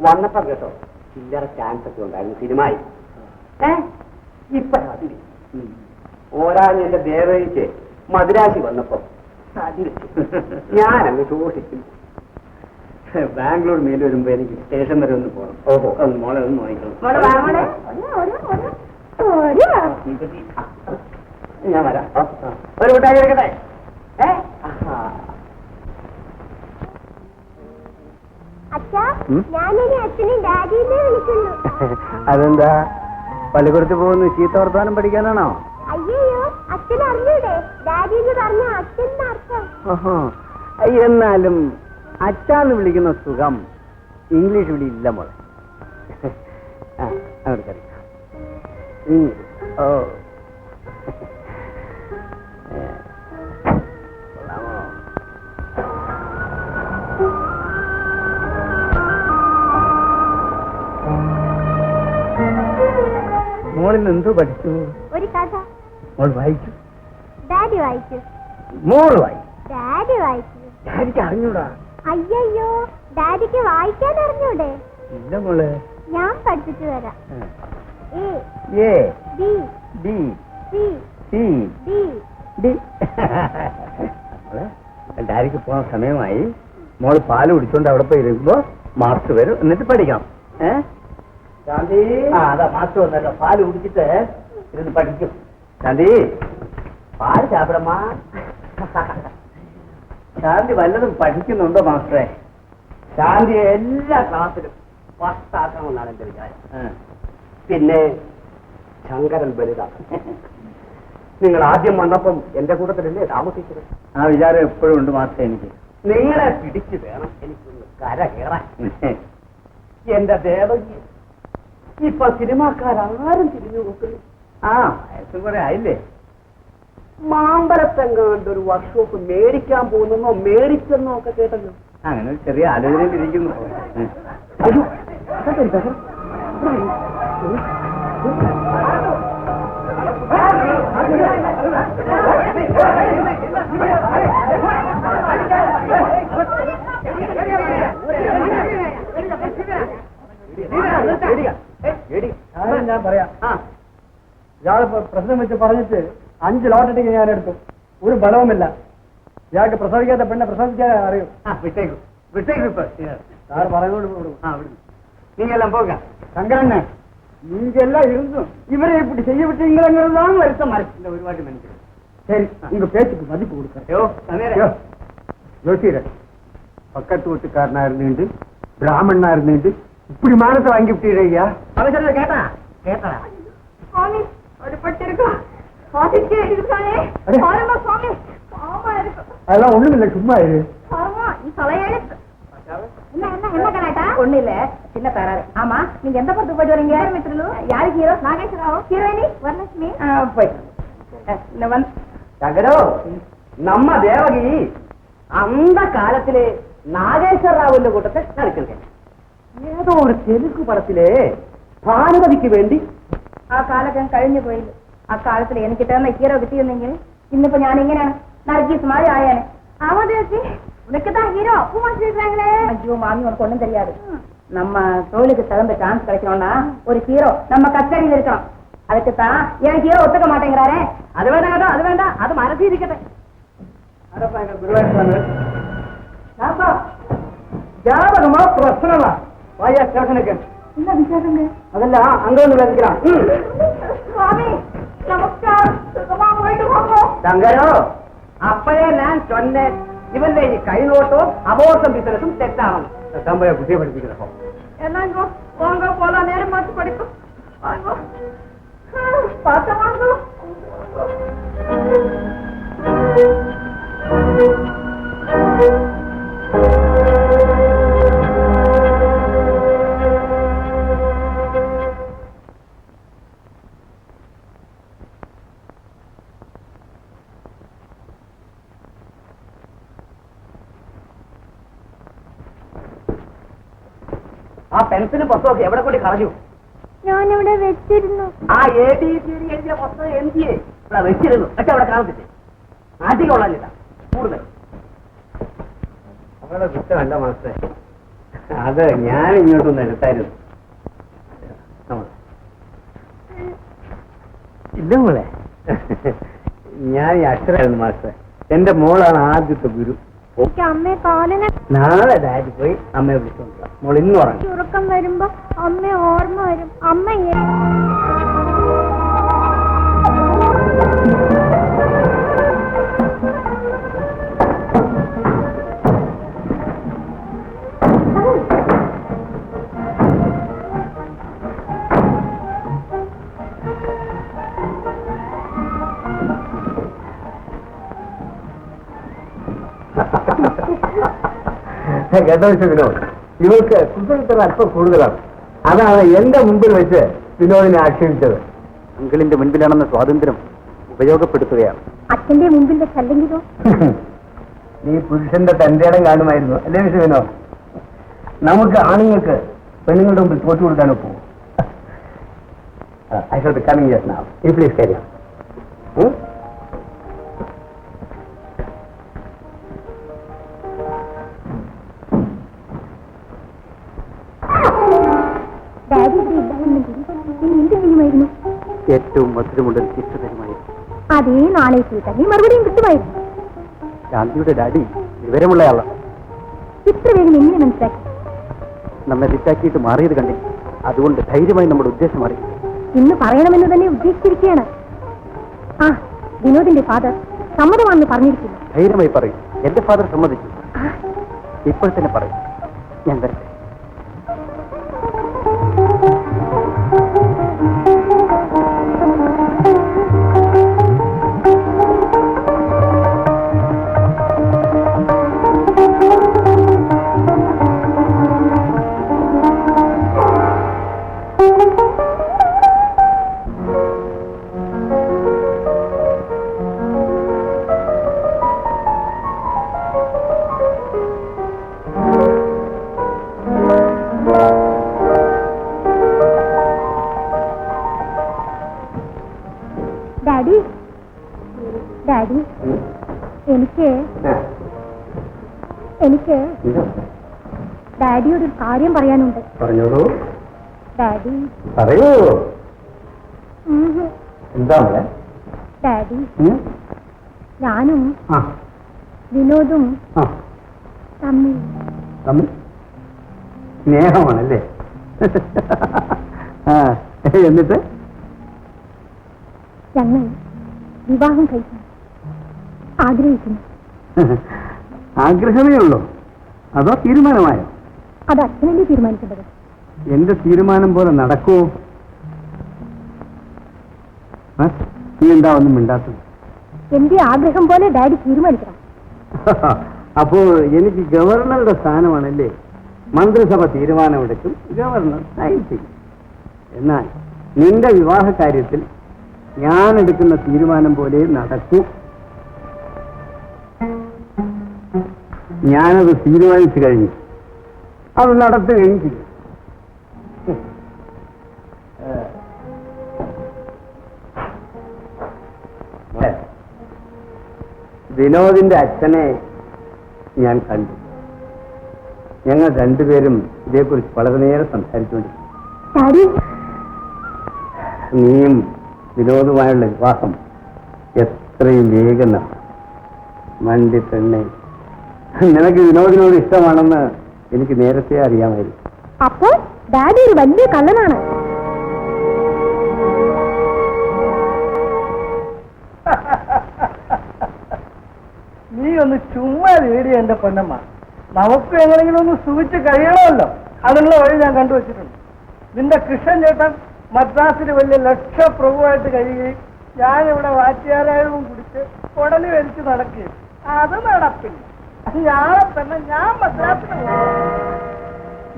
വന്നപ്പം കേട്ടോ ചില്ലറ ചാൻസ് ഒക്കെ ഉണ്ടായിരുന്നു സിനിമയിൽ. ഇപ്പൊ അതിന് ഓരാഞ്ഞ എന്റെ ദേവയ്ക്ക് മദ്രാസി വന്നപ്പോ ഞാനങ്ങ് ശോഷിച്ചു. ബാംഗ്ലൂർ മേൽ വരുമ്പോ എനിക്ക് സ്റ്റേഷൻ വരെ ഒന്ന് പോകണം. ഓഹോ, മോളെ ഒന്ന് വാങ്ങിക്കണം. ഞാൻ വരാം. ഒരു കൂട്ടായി എടുക്കട്ടെ. അച്ഛാ, ഞാനിനി അച്ഛനും ഡാഡിനെ വിളിക്കുന്നു. അതെന്താ? പള്ളിക്കൂടത്തിൽ പോകുന്നു ചീത്ത വർത്താനം പഠിക്കാനാണോ? അയ്യോ, അച്ഛൻ അറിഞ്ഞൂടെ? ഡാഡി എന്ന് പറഞ്ഞ അച്ഛൻ അർത്ഥം. എന്നാലും അച്ഛാന്ന് വിളിക്കുന്ന സുഖം ഇംഗ്ലീഷ് വിളി ഇല്ല മോളെ. ഓ മോളിൽ എന്തോ പഠിച്ചു? ഒരു കഥ. മോൾ വായിച്ചു? ഡാഡി വായിച്ചു. മോൾ വായിച്ചു? ഡാഡി വായിച്ചു. ഡാഡിക്ക് അറിഞ്ഞൂടാ? അയ്യോ, ഡാഡിക്ക് വായിക്കാൻ അറിഞ്ഞൂടെ? ഇല്ല മോളെ. ഞാൻ പഠിപ്പിച്ചു തരാം. A B B C C D D. ഡാഡിക്ക് പോകാൻ സമയമായി. മോള് പാല് കുടിച്ചോണ്ട് അവിടെ പോയി ഇരുമ്പോ മാസ്റ്റർ വരും, എന്നിട്ട് പഠിക്കാം. ശാന്തി, അതാ മാസ്റ്റർ വന്നല്ലോ. പാല് കുടിച്ചിട്ട് ഇരുന്ന് പഠിക്കും. ശാന്തി, പാല് ചാപ്പിടമ്മാ. ശാന്തി വല്ലതും പഠിക്കുന്നുണ്ടോ മാസ്റ്ററെ? ശാന്തി എല്ലാ ക്ലാസ്സിലും ഫസ്റ്റ് ആക്കണമെന്നാണ് എന്റെ വിചാരം. പിന്നെ ശങ്കരൻ വലുതാണ്. നിങ്ങൾ ആദ്യം വന്നപ്പം എന്റെ കൂട്ടത്തിലല്ലേ താമസിച്ചത്? ആ വിചാരം എപ്പോഴും ഉണ്ട് മാസ്റ്റർ എനിക്ക്. നിങ്ങളെ പിടിച്ചു വേണം എനിക്കൊന്ന് കര കയറാൻ. എന്റെ ദേവകി ഇപ്പൊ സിനിമാക്കാരും തിരിഞ്ഞു നോക്കുന്നു. ആ വയസ്സും കുറെ ആയില്ലേ? മാമ്പലത്തെങ്ങാണ്ട് ഒരു വർക്ക്ഷോപ്പ് മേടിക്കാൻ പോകുന്നോ മേടിച്ചെന്നോ ഒക്കെ കേട്ടല്ലോ. അങ്ങനെ ഒരു ചെറിയ ആലോചനയിലിരിക്കുന്നു. ഞാൻ പറയാം. ഇയാള് പ്രശ്നം വെച്ച് പറഞ്ഞിട്ട് 5 ലോട്ടറിക്ക് ഞാൻ എടുത്തു. ഒരു ബലവുമില്ല. ഇയാൾക്ക് പ്രസവിക്കാത്ത പെണ്ണെ പ്രസവിക്കാൻ അറിയും. വിട്ടേക്കും വിട്ടേക്കും. ഇപ്പൊ സാറ് പറയുന്നത് നീങ്ങെല്ലാം പോകാം. ശങ്കരണ്ണെ, நீங்கெல்லாம் இருந்தும் இவரை இப்படி செய்ய விட்டீங்களா வருத்தம் மறைச்சிല്ല ഒരുപാട് മനുഷ്യർ. சரி, உங்க பேச்சுக்கு மதிப்பு கொடுக்கறேன். ஜோசியர் பக்கத்து வீட்டுக்காரனா இருந்துட்டு பிராமணனா இருந்துட்டு இப்படி மானத்தை வாங்கி விட்டீரையா? அவசரத்தை கேட்டா கேட்டா அதெல்லாம் ஒண்ணும் இல்லை, சும்மா இரு. ஒண்ணு இல்ல சின்ன தராது. ஆமா நீங்க எந்த படத்துக்கு போயிட்டு வரீங்க? யாரு ஹீரோ? நாகேஸ்வராவோ? ஹீரோயினி வரலட்சுமி. போயிட்டு தகரோ நம்ம தேவகி அந்த காலத்திலே നാഗേശ്വരറാവുവിന്റെ കൂട്ടത്തിൽ കളിച്ചിരിക്കേ. ഏതോ ഒരു തെലുങ്ക് പടത്തിലെ ഭാനുമതിക്ക് വേണ്ടി. ആ കാലം കഴിഞ്ഞു പോയില്ല. ആ കാലത്തിൽ എനിക്ക് തന്നെ ഹീറോ കിട്ടിയിരുന്നെങ്കിൽ ഇന്നിപ്പോ ഞാൻ എങ്ങനെയാണ് നർഗീസ് മാറി ആയാണ്. உனக்குதான் ஹீரோ அப்போ மாத்திருக்காங்களே. ஐயோ மாமி உனக்கு ஒண்ணும் தெரியாது. நம்ம தொழிலுக்கு தகுந்த சான்ஸ் கிடைக்கணும்னா ஒரு ஹீரோ நம்ம கச்சேரியில் இருக்கணும். அதுக்குத்தான் என் ஹீரோ ஒத்துக்க மாட்டேங்கிறாரே. அது வேண்டாம் கேட்டோ அது வேண்டாம், அது மனசு இருக்கട്ടെ. ஜாதகமா பிரச்சனமா வாயா ஸ்டேஷனுக்கு. என்ன விசாரங்க? அதெல்லாம் அங்க வந்து விளக்கிறான். சுவாமி நமஸ்காரம். போயிட்டு வாங்க. தங்கரோ அப்பயே நான் சொன்னேன், இவன் கை நோட்டும் அபோஷம் பிசினஸும் செட் ஆகணும். தம்பைய புத்திய படிப்பிக்கிறோம். என்னங்கோ வாங்க போலாம், நேரம் பார்த்து படிக்கும். வாங்க பார்த்த வாங்க. ആ പെൻസിന് പുസ്തകമൊക്കെ എവിടെ കൂടി കളഞ്ഞു? ഞാനിവിടെ വെച്ചിരുന്നു. ആ ABCD എഴുതിയ പുസ്തകം എന്തിയെ ഇവിടെ വെച്ചിരുന്നു. പക്ഷെ അവിടെ കാണത്തില്ലേ, അധികം ഉള്ളല്ല കൂടുതൽ. അവരുടെ കുറ്റമല്ല മാസ്റ്റേ, അത് ഞാൻ ഇങ്ങോട്ടൊന്ന് എടുത്തായിരുന്നു. ഇല്ല മോളെ, ഞാൻ ഈ അക്ഷരായിരുന്നു മാസ്റ്റേ. എന്റെ മോളാണ് ആദ്യത്തെ ഗുരു. എനിക്ക് അമ്മയെ കാണാൻ നാളെ ഡാഡി പോയി അമ്മയെ വിളിച്ചോണ്ടില്ല. മോൾ ഇന്ന് പറഞ്ഞു ഉറക്കം വരുമ്പോ അമ്മ ഓർമ്മ വരും. അമ്മ കേട്ടോ വിനോദ്, ഇവൾക്ക് കുസൃത്തം അല്പം കൂടുതലാണ്. അതാണ് എന്റെ മുമ്പിൽ വെച്ച് വിനോദിനെ ആക്ഷേപിച്ചത്. അങ്കിളിന്റെ മുൻപിലാണെന്ന സ്വാതന്ത്ര്യം ഉപയോഗപ്പെടുത്തുകയാണ്. അച്ഛന്റെ മുമ്പിൽ വെച്ചല്ലെങ്കിലോ? നീ പുരുഷന്റെ തന്റെ ഇടം കാണുമായിരുന്നു അല്ലേ മിസ്റ്റർ വിനോദ്? നമുക്ക് ആണുങ്ങൾക്ക് പെണ്ണുങ്ങളുടെ മുമ്പിൽ തോറ്റു കൊടുക്കാനോ പോകും. I shall be coming just now. You please carry on. Daddy ഇവിടെ ഇല്ലായിരുന്നെങ്കിൽ നീ എന്ത് ചെയ്യുമായിരുന്നു? ഏറ്റവും മധുരമുള്ളൊരു ശിക്ഷ തരുമായിരുന്നു. അതേ നാളെ ചെയ്താൽ നീ മറുപടിയും കിട്ടുമായിരുന്നു. ശാന്തിയുടെ ഡാഡി വിവരമുള്ളയാളാണ്. ഇത്ര വേഗം എങ്ങനെ മനസ്സിലാക്കി? നമ്മെ തെറ്റാക്കിയിട്ട് മാറിയത് കണ്ടില്ല. അതുകൊണ്ട് ധൈര്യമായി നമ്മുടെ ഉദ്ദേശം അറിയും. ഇന്ന് പറയണമെന്ന് തന്നെ ഉദ്ദേശിച്ചിരിക്കുകയാണ്. ആ വിനോദിന്റെ ഫാദർ സമ്മതമാണെന്ന് പറഞ്ഞിരിക്കുന്നു. ധൈര്യമായി പറയും. എന്റെ ഫാദർ സമ്മതിച്ചു. ഇപ്പോൾ തന്നെ പറയും. ഞാൻ വരട്ടെ. ഡാഡി ഡാഡി എനിക്ക് ഡാഡിയോട് ഒരു കാര്യം പറയാനുണ്ട്. പറഞ്ഞോളൂ. ഡാഡി പറയൂ. എന്താ ഡാഡി, ഞാനും വിനോദും തമ്മിൽ സ്നേഹമാണല്ലേ? എന്നിട്ട് ഞങ്ങൾ വിവാഹം കഴിക്കാൻ ആഗ്രഹിക്കുന്നു. ആഗ്രഹമേ ഉള്ളൂ അതോ തീരുമാനമായോ? അത് അച്ഛനല്ലേ തീരുമാനിക്കേണ്ടത്. എന്റെ തീരുമാനം പോലെ നടക്കുമോ? നീ എന്താ ഒന്നും മിണ്ടാത്തത്? എന്റെ ആഗ്രഹം പോലെ ഡാഡി തീരുമാനിക്കണം. അപ്പോൾ എനിക്ക് ഗവർണറുടെ സ്ഥാനമാണല്ലേ? മന്ത്രിസഭ തീരുമാനമെടുക്കും, ഗവർണർ സൈൻ ചെയ്യും. എന്നാൽ നിന്റെ വിവാഹ കാര്യത്തിൽ ഞാൻ എടുക്കുന്ന തീരുമാനം പോലെ നടക്കൂ. ഞാനത് തീരുമാനിച്ചു കഴിഞ്ഞു, അത് നടത്തുകയും ചെയ്യും. വിനോദിന്റെ അച്ഛനെ ഞാൻ കണ്ടു. ഞങ്ങൾ രണ്ടുപേരും ഇതേക്കുറിച്ച് വളരെ നേരം സംസാരിച്ചുകൊണ്ടിരിക്കും. നീയും വിനോദുമായുള്ള വിവാഹം എത്രയും വേഗം നടത്തും. മണ്ടി പെണ്ണെ, നിനക്ക് വിനോദിനോട് ഇഷ്ടമാണെന്ന് എനിക്ക് നേരത്തെ അറിയാമായിരുന്നു. അപ്പോൾ ഡാഡി ഒരു വലിയ കള്ളനാണ്. നീ ഒന്ന് ചുമ്മാ നേടി എന്റെ പൊന്നമ്മ. നമുക്ക് എങ്ങനെയെങ്കിലും ഒന്ന് സൂചിച്ച് കഴിയണമല്ലോ. അതിനുള്ള വഴി ഞാൻ കണ്ടുവച്ചിട്ടുണ്ട്. നിന്റെ കൃഷ്ണൻ ചേട്ടൻ മദ്രാസിൽ വലിയ ലക്ഷപ്രഭുവായിട്ട് കഴിയുകയും ഞാനിവിടെ വാറ്റുകാരായതും കുടിച്ച് ഉടനെ വലിച്ച് നടക്കുകയും അത് നടപ്പില്ല. ഞാളെ തന്നെ ഞാൻ മദ്രാസിന്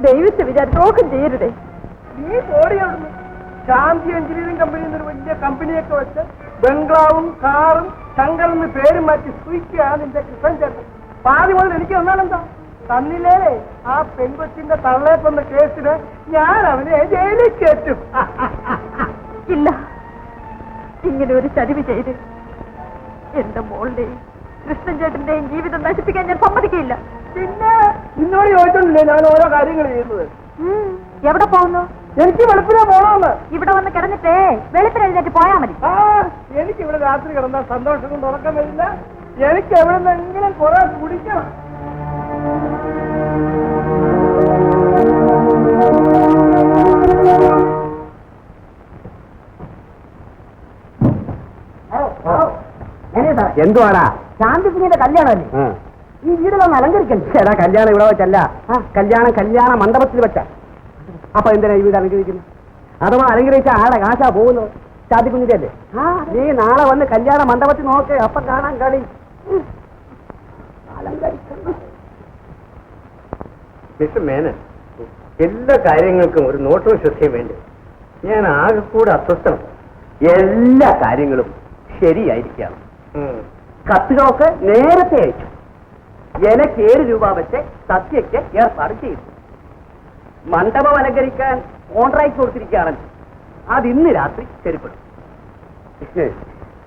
ദൈവത്തെ വിചാരിച്ചോക്കും ചെയ്യരുതേ. നീ ഓടി അവിടുന്ന്. ശാന്തി എഞ്ചിനീയറിംഗ് കമ്പനിയിൽ നിന്നൊരു വലിയ കമ്പനിയൊക്കെ വെച്ച് ബംഗ്ലാവും കാറും ശങ്കറിന് പേര് മാറ്റി സൂയിക്കുകയാണ് നിന്റെ കൃഷ്ണൻ ചേട്ടൻ. പാതി മുതൽ എനിക്ക് തന്നാലെന്താ? തന്നില്ലേ ആ പെൺകൊച്ചിന്റെ തള്ളേക്കൊന്ന കേസിന് ഞാൻ അവനെ ജയിലിൽ കയറ്റും. ഇല്ല, ഇങ്ങനെ ഒരു ചതിവ് ചെയ്ത് എന്റെ മോളുടെയും കൃഷ്ണൻ ചേട്ടന്റെയും ജീവിതം നശിപ്പിക്കാൻ ഞാൻ സമ്മതിക്കില്ല. പിന്നെ നിന്നോട് ചോദിച്ചോണ്ടില്ലേ ഞാൻ ഓരോ കാര്യങ്ങൾ ചെയ്യുന്നത്. എവിടെ പോകുന്നു? എനിക്ക് വെളുപ്പിനെ പോണമെന്ന്. ഇവിടെ വന്ന് കിടന്നിട്ടേ വെളുപ്പിന് എഴുന്നേറ്റ് പോയാ മതി. എനിക്ക് ഇവിടെ രാത്രി കിടന്നാൽ സന്തോഷം കൊണ്ട് ഉറക്കം വരില്ല. എനിക്ക് എവിടെ നിന്നെങ്കിലും കുറെ കുടിക്കണം. എന്തുവാടാ? ശാന്തി കുഞ്ഞിന്റെ കല്യാണമല്ലേ? ഈ വീടിലൊന്ന് അലങ്കരിക്കണ്ടേ? ചേട്ടാ, കല്യാണം ഇവിടെ വെച്ചല്ല, കല്യാണ മണ്ഡപത്തിൽ വെച്ച. അപ്പൊ എന്തിനാ ഈ വീട് അലങ്കരിക്കുന്നത്? അഥവാ അലങ്കരിച്ച ആളെ കാശാ പോകുന്നത്. ശാന്തി കുഞ്ഞിന്റെ അല്ലേ? നീ നാളെ വന്ന് കല്യാണ മണ്ഡപത്തിൽ നോക്ക്, അപ്പൊ കാണാൻ കളി. മിസ്റ്റർ മേനൻ, എല്ലാ കാര്യങ്ങൾക്കും ഒരു നോട്ടവും ശ്രദ്ധയും വേണ്ടി. ഞാൻ ആകെ കൂടെ അസ്വസ്ഥമാണ്. എല്ലാ കാര്യങ്ങളും ശരിയായിരിക്കാം. കത്തുകളൊക്കെ നേരത്തെ അയച്ചു. എനിക്ക് 7 രൂപ വെച്ച് സത്യയ്ക്ക് ഏർപ്പാട് ചെയ്തു. മണ്ഡപം അലങ്കരിക്കാൻ കോൺട്രാക്ട് കൊടുത്തിരിക്കുകയാണെന്ന് അത് ഇന്ന് രാത്രി ശരിപ്പെടും.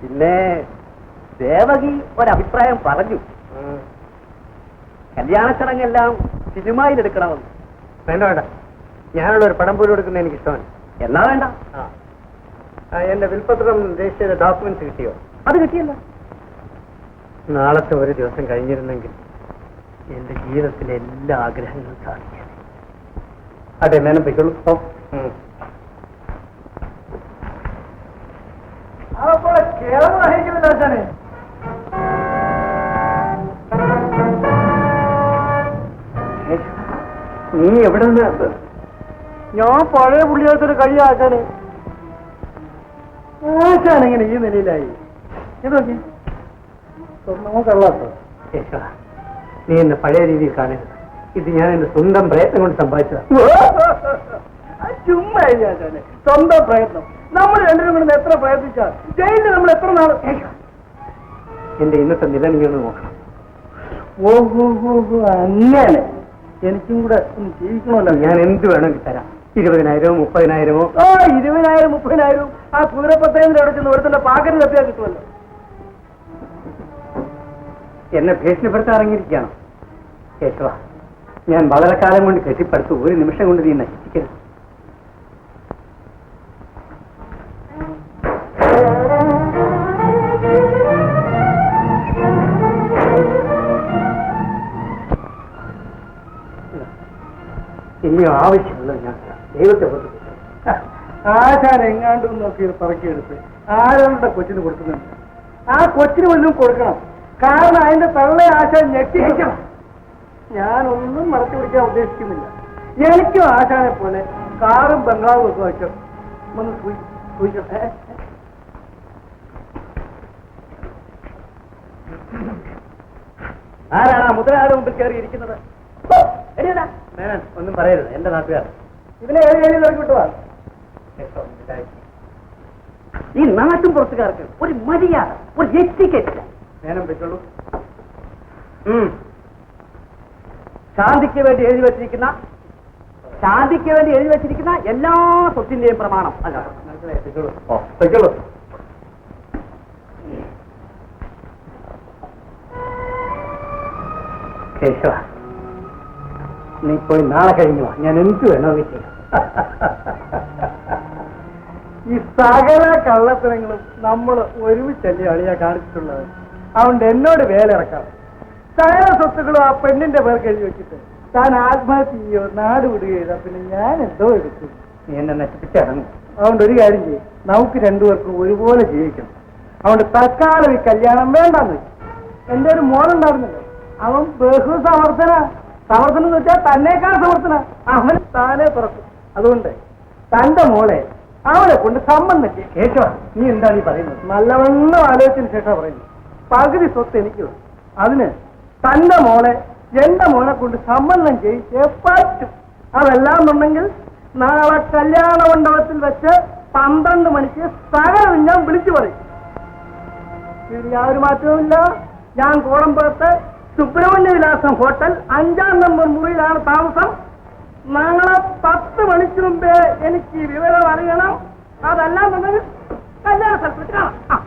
പിന്നെ ദേവകി ഒരഭിപ്രായം പറഞ്ഞു, കല്യാണ ചടങ്ങെല്ലാം സിനിമയിൽ എടുക്കണമെന്ന്. വേണ്ട വേണ്ട, ഞാനുള്ള ഒരു പടം പോലും എടുക്കുന്ന എനിക്ക് ഇഷ്ടമാണ്. എന്നാ വേണ്ട. എന്റെ വിൽപത്രം രജിസ്റ്റർ ഡോക്യുമെന്റ്സ് കിട്ടിയോ? അത് കിട്ടിയല്ലോ. നാളത്തെ ഒരു ദിവസം കഴിഞ്ഞിരുന്നെങ്കിൽ എന്റെ ജീവിതത്തിലെ എല്ലാ ആഗ്രഹങ്ങളും സാധിക്കാം. അതെ, മേനം പൊയ്ക്കോളൂ. നീ എവിടെ നിന്ന്? ഞാൻ പഴയ പുള്ളിയാത്തൊരു കഴിയാക്കാന്. ആശാനെങ്ങനെ ഈ നിലയിലായി? ഇതൊക്കെ സ്വർണ്ണമോ കള്ളാത്തോ? നീ എന്നെ പഴയ രീതിയിൽ കാണരുത്. ഇത് ഞാൻ എന്റെ സ്വന്തം പ്രയത്നം കൊണ്ട് സമ്പാദിച്ചതാണ്. ചുമ്മാ ആശാനെ, സ്വന്തം പ്രയത്നം. നമ്മൾ രണ്ടിനും കൂടെ എത്ര പ്രയത്നിച്ചാൽ ജയിലിൽ നമ്മൾ എത്ര നാൾ. എന്റെ ഇന്നത്തെ നില നീ ഒന്ന് നോക്കണം. ഓഹോ, അങ്ങനെ എനിക്കും കൂടെ ഒന്ന് ജീവിക്കണമല്ലോ. ഞാൻ എന്ത് വേണമെങ്കിൽ തരാം. 20,000 30,000. 20,000 30,000 ആ കുതിരപ്പത്തേന്റെ അവിടെ ചെന്ന് ഒരുത്തന്റെ പാക്കറ്റ് തപ്പിയാൽ കിട്ടുമല്ലോ. എന്നെ ഭീഷണിപ്പെടുത്താൻ ഇറങ്ങിയിരിക്കുകയാണ്. കേശവ, ഞാൻ വളരെ കാലം കൊണ്ട് കെട്ടിപ്പടുത്തു. ഒരു നിമിഷം കൊണ്ട് നീ നശിപ്പിക്കരുത്. ഇനി ആവശ്യമുള്ളത് ഞാൻ ദൈവത്തെ ആശാൻ എങ്ങാണ്ടും നോക്കി പറക്കിയെടുത്ത് ആരുടെ കൊച്ചിന് കൊടുക്കുന്നുണ്ട്. ആ കൊച്ചിന് വല്ലതും കൊടുക്കണം. കാരണം അതിന്റെ തള്ളെ ആശാൻ ഞെട്ടിക്കണം. ഞാനൊന്നും മറച്ചു പിടിക്കാൻ ഉദ്ദേശിക്കുന്നില്ല. എനിക്കും ആശാനെ പോലെ കാറും ബംഗ്ലാവും ഒക്കെ വെച്ചോ ഒന്ന് സൂചിക്കട്ടെ. ആരാണ് ആ മുതലാളിയുടെ മുമ്പിൽ കയറി ഇരിക്കുന്നത്? ഒന്നും പറയരുത്, എന്റെ നാട്ടുകാർ. ഇതിനെ ഏഴ് ഇറക്കി വിട്ടുവാ. ഈ നാട്ടും പുറത്തുകാർക്ക് ഒരു മര്യാദ, ഒരു എത്തിക്കേറ്റില്ല. നേരം പറ്റുള്ളൂ. ശാന്തിക്ക് വേണ്ടി എഴുതി വെച്ചിരിക്കുന്ന എല്ലാ സ്വത്തിന്റെയും പ്രമാണം. അല്ല മനസ്സിലായി. കേശവ, നീ പോയി നാളെ കഴിഞ്ഞു വാ, ഞാൻ എന്ത് വേണമെന്ന് ചെയ്യാം. ഈ സകല കള്ളത്തരങ്ങളും നമ്മൾ ഒരുമിച്ചല്ലേ അളിയാ കാണിച്ചിട്ടുള്ളത്. അതുകൊണ്ട് എന്നോട് വേലിറക്കാം. സകല സ്വത്തുക്കളും ആ പെണ്ണിന്റെ പേർക്ക് എഴുതി വെച്ചിട്ട് താൻ ആത്മഹത്യ ചെയ്യോ, നാട് വിടുകയോ, പിന്നെ ഞാൻ എന്തോ എടുക്കും. നീ എന്നെ നശിപ്പിച്ചിറങ്ങും. അതുകൊണ്ട് ഒരു കാര്യം ചെയ്യും, നമുക്ക് രണ്ടുപേർക്കും ഒരുപോലെ ജീവിക്കണം. അതുകൊണ്ട് തൽക്കാലം ഈ കല്യാണം വേണ്ടെന്ന് വെച്ചു. എന്റെ ഒരു മോനുണ്ടായിരുന്നല്ലോ, അവൻ ബഹു സമർത്ഥനം എന്ന് വെച്ചാൽ തന്നേക്കാൾ സമർത്ഥന. അവൻ താനെ തുറക്കും. അതുകൊണ്ട് തന്റെ മോളെ അവളെ കൊണ്ട് സംബന്ധം ചെയ്യും. കേശവ, നീ എന്താ നീ പറയുന്നത്? നല്ലവണ്ണം ആലോചിച്ചതിന് ശേഷം പറയുന്നു. പകുതി സ്വത്ത് എനിക്ക് വേണം. അതിന് തന്റെ മോളെ എന്റെ മോളെ കൊണ്ട് സംബന്ധം ചെയ്യിച്ചേ പറ്റും. അതല്ലാന്നുണ്ടെങ്കിൽ നാളെ കല്യാണ മണ്ഡപത്തിൽ വെച്ച് 12 മണിക്ക് സകലം ഞാൻ വിളിച്ചു പറയും. ഇതിൽ യാതൊരു മാറ്റവുമില്ല. ഞാൻ കോടമ്പുറത്ത് സുബ്രഹ്മണ്യ വിലാസം ഹോട്ടൽ 5ാം നമ്പർ മുറിയിലാണ് താമസം. നാളെ 10 മണിക്ക് മുമ്പേ എനിക്ക് ഈ വിവരം അറിയണം. അതല്ലാന്നുണ്ടെങ്കിൽ കല്യാണ സ്ഥലത്ത് കാണാം.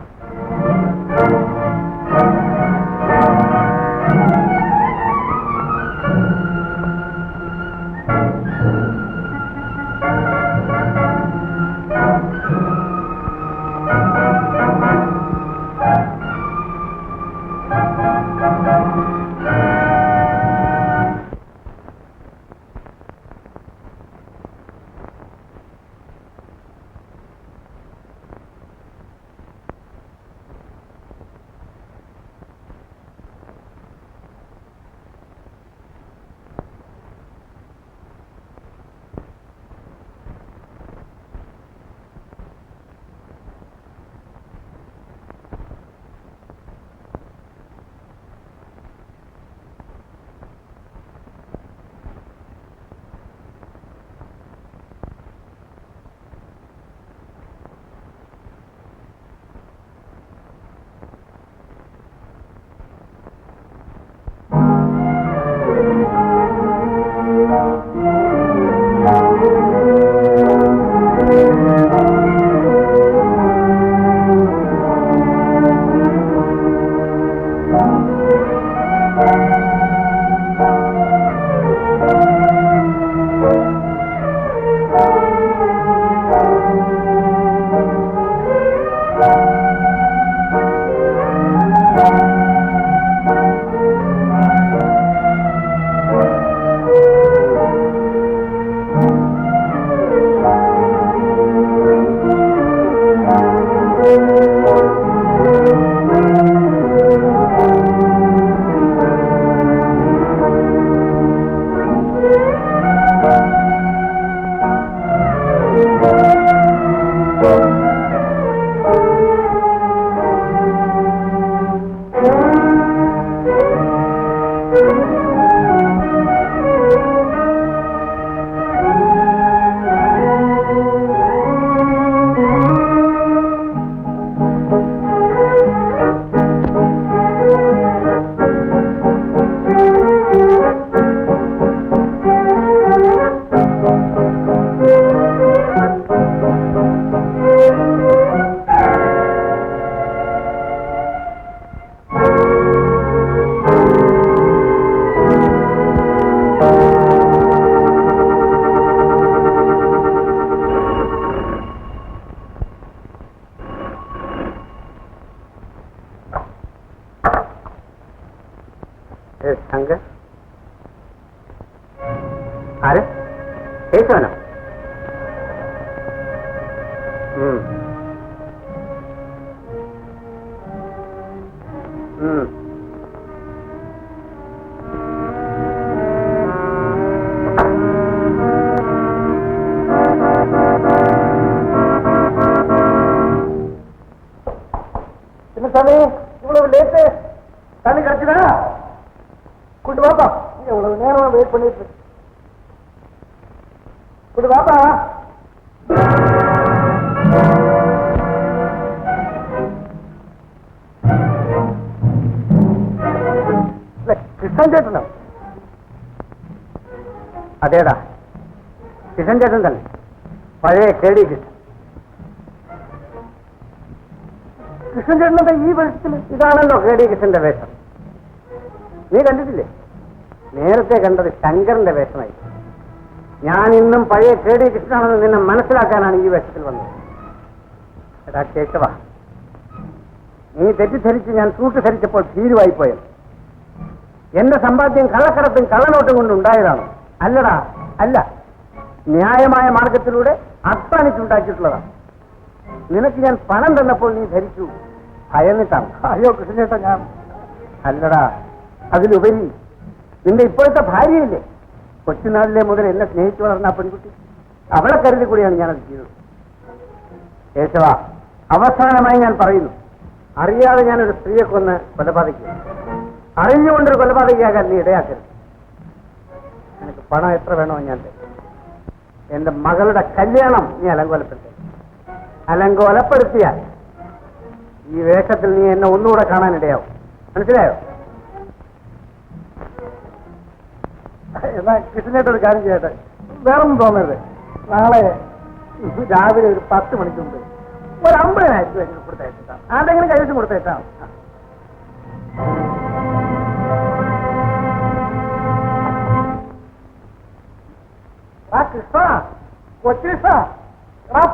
ശങ്കർ ആര്? കേശവനോ? പിന്നെ സമയം ഇவ்வளவு லேட்டு தண்ணி கிடைச்சதா? வெயிட் பண்ணிட்டு இருக்கு. இப்படி வாப்பா. കിഷൻ ചേട്ടനോ? അതേടാ, കിഷൻ ചേട്ടൻ തന്നെ, പഴയ KD കിഷൻ. കിഷൻ ചേട്ടനത്തെ ഈ വേഷത്തിൽ ഇതാണല്ലോ KD കിഷന്റെ വേഷം. നീ കണ്ടിട്ടില്ലേ? നേരത്തെ കണ്ടത് ശങ്കറിന്റെ വേഷമായി. ഞാൻ ഇന്നും പഴയ KD കൃഷ്ണനാണെന്ന് നിന്നെ മനസ്സിലാക്കാനാണ് ഈ വേഷത്തിൽ വന്നത്. എടാ കേശവ, നീ തെറ്റിദ്ധരിച്ച് ഞാൻ സൂട്ടുധരിച്ചപ്പോൾ ഭീരുവായിപ്പോയത്. എന്റെ സമ്പാദ്യം കള്ളക്കടത്തും കള്ളനോട്ടും കൊണ്ടുണ്ടായതാണോ? അല്ലടാ, അല്ല. ന്യായമായ മാർഗത്തിലൂടെ അധ്വാനിച്ചുണ്ടാക്കിയിട്ടുള്ളതാണ്. നിനക്ക് ഞാൻ പണം തന്നപ്പോൾ നീ ധരിച്ചു ഭയന്നിട്ടാണ്. അയ്യോ കൃഷ്ണേട്ടാ, ഞാൻ അല്ലടാ. അതിലുപരി നിന്റെ ഇപ്പോഴത്തെ ഭാര്യയില്ലേ, കൊച്ചുനാളിലെ മുതൽ എന്നെ സ്നേഹിച്ചു വളർന്ന ആ പെൺകുട്ടി, അവളെ കരുതി കൂടിയാണ് ഞാനത് ചെയ്തത്. കേശവ, അവസാനമായി ഞാൻ പറയുന്നു, അറിയാതെ ഞാനൊരു സ്ത്രീയെ കൊന്ന് കൊലപാതകിക്കും. അറിഞ്ഞുകൊണ്ടൊരു കൊലപാതകയാകാൻ നീ ഇടയാക്കരുത്. എനിക്ക് പണം എത്ര വേണോ ഞാൻ തരും. എന്റെ മകളുടെ കല്യാണം നീ അലങ്കോലപ്പെടുത്ത. അലങ്കോലപ്പെടുത്തിയാൽ ഈ വേഷത്തിൽ നീ എന്നെ ഒന്നുകൂടെ കാണാനിടയാവും. മനസ്സിലായോ? എന്നാ കിഷനേട്ടൊരു കാര്യം ചെയ്യട്ടെ, വേറൊന്നും തോന്നരുത്. നാളെ രാവിലെ ഒരു 10 മണിക്ക് മുമ്പ് ഒരു 50,000 രൂപ കൊടുത്തയച്ചിട്ടാ, ആരെങ്കിലും കൈവശം കൊടുത്തയച്ചാ. കൃഷ്ണ, കൊച്ചു കൃഷ്ണ,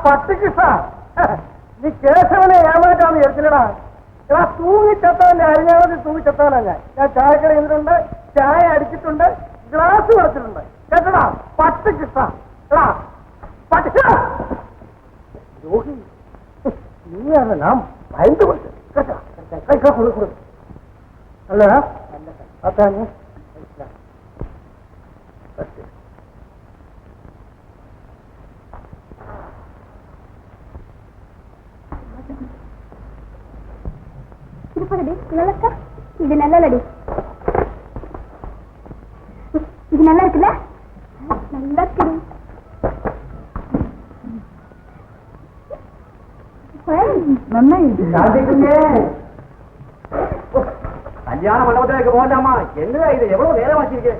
പട്ടി കൃഷ്ണ, നീ കേശവനെ ഏമാറ്റാന്ന് വിചാരിച്ചില്ലടാ. എടാ, തൂങ്ങിച്ചത്തവന്റെ അരിഞ്ഞാവതി തൂങ്ങിച്ചത്തവനാ ഞാൻ. ചായക്കട ഇരുന്നിട്ടുണ്ട്, ചായ അടിച്ചിട്ടുണ്ട്, ഗ്ലാസ് കൊടുത്തിട്ടുണ്ട്. കേട്ടടാ, പട്ടി കൃഷ്ണ. എടാ പട്ടി രോഗി, നീയാണ് നാം ഭയந்து കൊടുത്ത്. കേട്ടോ, കൊടുക്കും അല്ല അതാണ്. இது நல்லடி, இது நல்லா இருக்குல்ல? நல்லா இருக்கு. നന്നായി. കല്യാണ മണ്ഡപത്തിലേക്ക് പോകണ്ടാമാ. എന്നതാ ഇത്? എവ്വളോ നേരം വച്ചിരിക്കേ.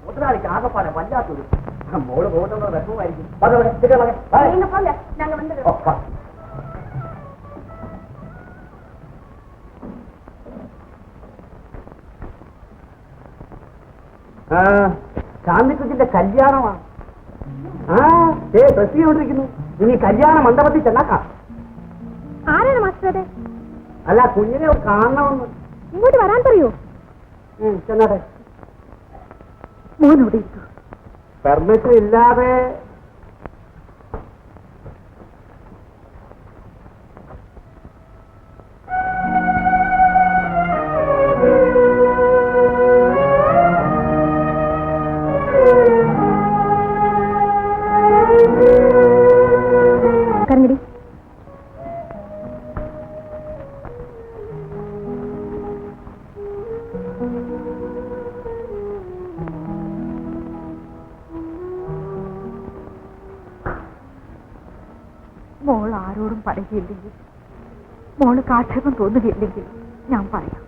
മുതലാളിക്ക് ആകപ്പാടെ വല്ലാത്തൊരു മോള് പോകുന്ന വിഷമമായിരിക്കും. நாங்க வந்துடுறோம். ശാന്തിക്കുട്ടിന്റെ കല്യാണമാണ്. ഡ്രസ് ചെയ്തോണ്ടിരിക്കുന്നു. ഇനി കല്യാണ മണ്ഡപത്തിൽ ചെന്നാക്കാം. ആരാണ് മാസ്റ്റർ? അല്ല, കുഞ്ഞിനെ കാണണമെന്ന്. ഇങ്ങോട്ട് വരാൻ പറയൂ. ചെന്നാട്ടെ. മോനോട് പെർമിഷൻ ഇല്ലാതെ കറങ്ങടി. മോൾ ആരോടും പറയുകയില്ലെങ്കിൽ, മോൾക്ക് ആക്ഷേപം തോന്നുകയില്ലെങ്കിൽ ഞാൻ പറയാം.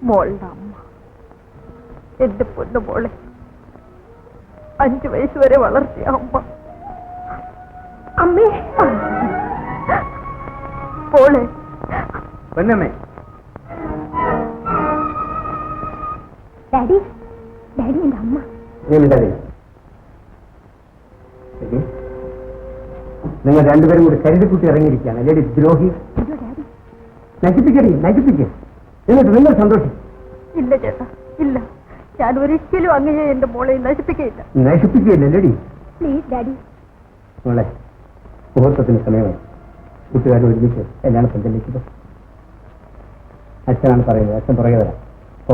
മോളുടെ അമ്മ, എന്റെ പൊന്നു മോളെ 5 വയസ്സ് വരെ വളർത്തിയ അമ്മ. അമ്മേ, മോളെ പൊന്നമ്മേ. ഡാഡി, ഡാഡി എന്റെ അമ്മ. നിങ്ങൾ രണ്ടുപേരും കൂടി കരുതിക്കുട്ടി ഇറങ്ങിയിരിക്കുകയാണ്. ലേഡി ദ്രോഹി. നശിപ്പിക്കടി, നശിപ്പിക്കുക. എന്നിട്ട് നിങ്ങൾ സന്തോഷിക്കും. ഇല്ല ചേട്ടാ, ഇല്ല. ഞാൻ ഒരിക്കലും അങ്ങയെ എന്റെ മോളെ നശിപ്പിക്കുകയില്ല. നശിപ്പിക്കുകയില്ല ലേഡി. Please daddy. മോളെ, മുഹൂർത്തത്തിന് സമയമായി. കൂട്ടുകാർ ഒരുമിച്ച് എല്ലാണ് പന്തലിച്ചത്. അച്ഛനാണ് പറയുന്നത്. അച്ഛൻ പുറകെ വരാം. ഓ,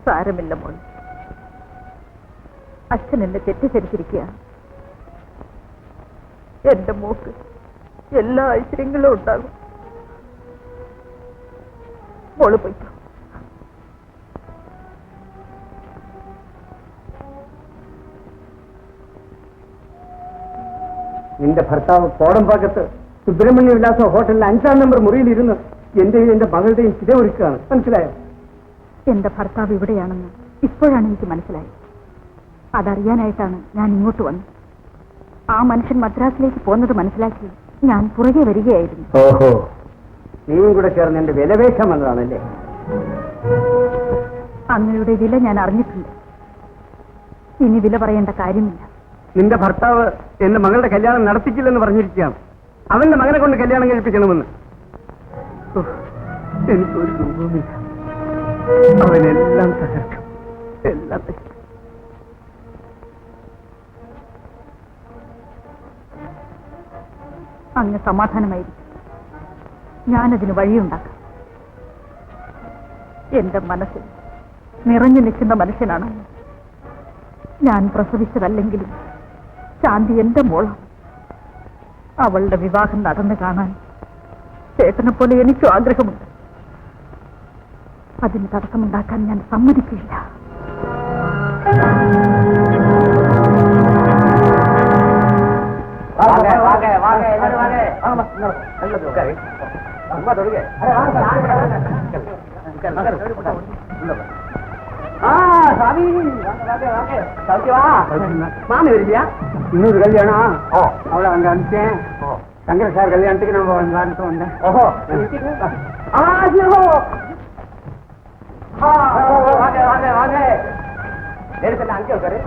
സാരമില്ല മോൾ. അച്ഛൻ എന്നെ തെറ്റിദ്ധരിച്ചിരിക്കുക. എന്റെ മോക്ക് എല്ലാ ഐശ്വര്യങ്ങളും ഉണ്ടാകും. മോള് പോയിക്കോ. നിന്റെ ഭർത്താവ് കോടമ്പാക്കത്ത് സുബ്രഹ്മണ്യ വിലാസ ഹോട്ടലിൽ 5-ാം നമ്പർ മുറിയിലിരുന്ന് എന്റെയും എന്റെ മകളുടെയും ചിത ഒരുക്കുകയാണ്. മനസ്സിലായോ? എന്റെ ഭർത്താവ് ഇവിടെയാണെന്ന് ഇപ്പോഴാണ് എനിക്ക് മനസ്സിലായത്. അതറിയാനായിട്ടാണ് ഞാൻ ഇങ്ങോട്ട് വന്നത്. ആ മനുഷ്യൻ മദ്രാസിലേക്ക് പോകുന്നത് മനസ്സിലാക്കി ഞാൻ പുറകെ വരികയായിരുന്നു. ഓഹോ, നീയും കൂടെ ചേർന്ന് എന്റെ വിലപേശം വന്നതാണല്ലേ? അങ്ങയുടെ വില ഞാൻ അറിഞ്ഞിട്ടുണ്ട്. ഇനി വില പറയേണ്ട കാര്യമില്ല. നിന്റെ ഭർത്താവ് എന്റെ മകളുടെ കല്യാണം നടത്തിക്കില്ലെന്ന് പറഞ്ഞിരിക്കുകയാണ്. അവന്റെ മകനെ കൊണ്ട് കല്യാണം കഴിപ്പിക്കണമെന്ന്. എനിക്കൊരു രൂപവുമില്ല. അവനെല്ലാം തകർക്കും, എല്ലാം തകർക്കും. അങ്ങ് സമാധാനമായിരിക്കും. ഞാനതിന് വഴിയുണ്ടാക്കാം. എന്റെ മനസ്സിൽ നിറഞ്ഞു നിൽക്കുന്ന മനുഷ്യനാണ്. ഞാൻ പ്രസവിച്ചതല്ലെങ്കിലും ശാന്തി എന്റെ മോളാണ്. അവളുടെ വിവാഹം നടന്നു കാണാൻ ചേട്ടനെ പോലെ എനിക്കും ആഗ്രഹമുണ്ട്. അതിന് തടസ്സമുണ്ടാക്കാൻ ഞാൻ സമ്മതിക്കില്ല. മാമി വരില്ല. இன்னொரு கல்யாணம். அவளை அங்க அனுப்பிச்சேன். சங்கர சார் கல்யாணத்துக்கு நம்ம வந்து வந்தேன். ஓஹோ, வாங்க வாங்க வாங்க. நேரத்தில் அங்கே உட்காரு.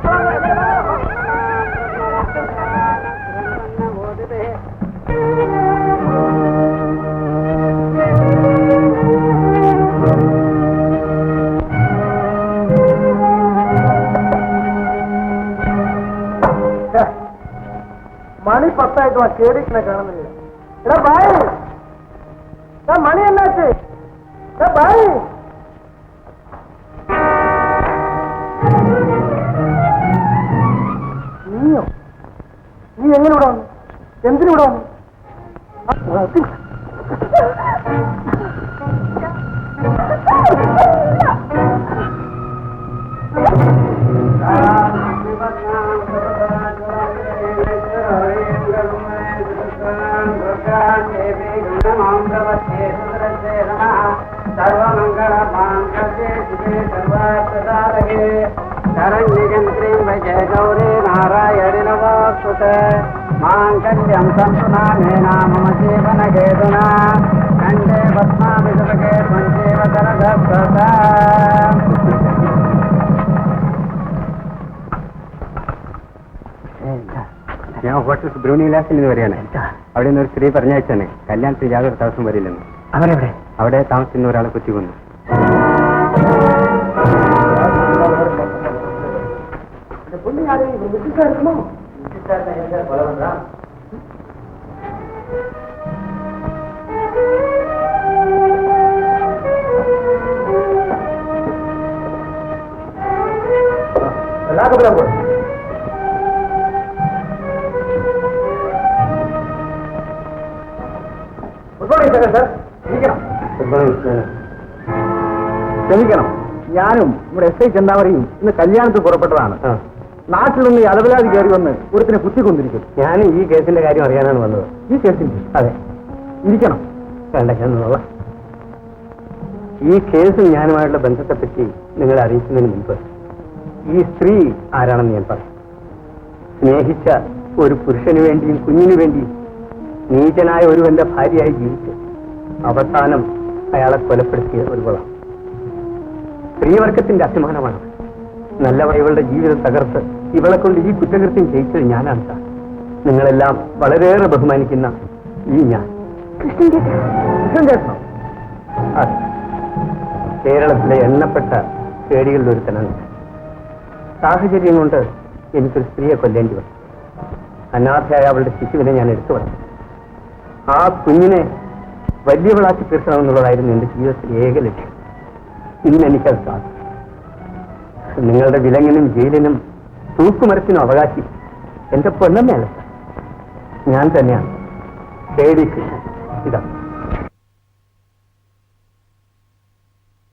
மணி 10 கேடிக்கு நான் காணுமில்ல. பாய், மணி என்னாச்சு? பாய், നീയോ? നീ എങ്ങനെ ഇവിടെ വന്നു? എന്തിനു ഇവിടെ വന്നു? गौरी नारायण नमोस्तुते मांगल्यं संतुनामेना मम जीवन हेतुना कंठे पद्मामि सुभगे त्वञ्चैव शरदस्वता. ഞാൻ ഹോട്ടൽ സുബ്രഹ്മണ്യ വിലാസിൽ നിന്ന് വരികയാണ്. അവിടെ നിന്ന് ഒരു സ്ത്രീ പറഞ്ഞയച്ചാണ് കല്യാണത്തിന് യാതൊരു തടസ്സം വരില്ലെന്ന്. അവരെവിടെ? അവിടെ താമസിക്കുന്ന ഒരാളെ കുത്തി കൊന്നു. ക്ഷമിക്കണം, ഞാനും നമ്മുടെ എസ് ഐ ചെന്താമരയും ഇന്ന് കല്യാണത്തിൽ പുറപ്പെട്ടതാണ്. നാട്ടിൽ നിന്ന് അലവലാതി കയറി വന്ന് ഒരുത്തിനെ കുത്തിക്കൊണ്ടിരിക്കും. ഞാൻ ഈ കേസിന്റെ കാര്യം അറിയാനാണ് വന്നത്. ഈ കേസിന്റെ? അതെ. ഇരിക്കണം. വേണ്ട, എന്നുള്ള ഈ കേസും ഞാനുമായുള്ള ബന്ധത്തെപ്പറ്റി നിങ്ങളെ അറിയിക്കുന്നതിന് മുൻപ് ഈ സ്ത്രീ ആരാണെന്ന് ഞാൻ പറയാം. സ്നേഹിച്ച ഒരു പുരുഷന് വേണ്ടിയും കുഞ്ഞിനു വേണ്ടിയും നീചനായ ഒരുവന്റെ ഭാര്യയായി ജീവിച്ച് അവസാനം അയാളെ കൊലപ്പെടുത്തിയ ഒരുവളാണ്. സ്ത്രീവർഗത്തിന്റെ അഭിമാനമാണ്. നല്ലവ ഇവളുടെ ജീവിതം തകർത്ത് ഇവളെ കൊണ്ട് ഈ കുറ്റകൃത്യം ചെയ്യിച്ചത് ഞാനാണ് സാർ. നിങ്ങളെല്ലാം വളരെയേറെ ബഹുമാനിക്കുന്ന ഈ ഞാൻ. കൃഷ്ണൻ ചേട്ടനോ? അതെ, കേരളത്തിലെ എണ്ണപ്പെട്ട കേടികളിൽ ഒരുത്തനാണ്. സാഹചര്യം കൊണ്ട് എനിക്കൊരു സ്ത്രീയെ കൊല്ലേണ്ടി വന്നു. അനാഥയായ അവളുടെ ശിശുവിനെ ഞാൻ എടുത്തു വന്നു. ആ കുഞ്ഞിനെ വലിയവളാക്കി തീർക്കണമെന്നുള്ളതായിരുന്നു എന്റെ ജീവിതത്തിലെ ഏക ലക്ഷ്യം. ഇന്ന് എനിക്കത് സാധിച്ചു. നിങ്ങളുടെ വിലങ്ങിനും ജയിലിനും തൂക്കുമരത്തിനും അവകാശി എന്റെ പൊന്നമ്മയല്ല, ഞാൻ തന്നെയാണ്. കേടി കൃഷ്ണൻ. ഇതാ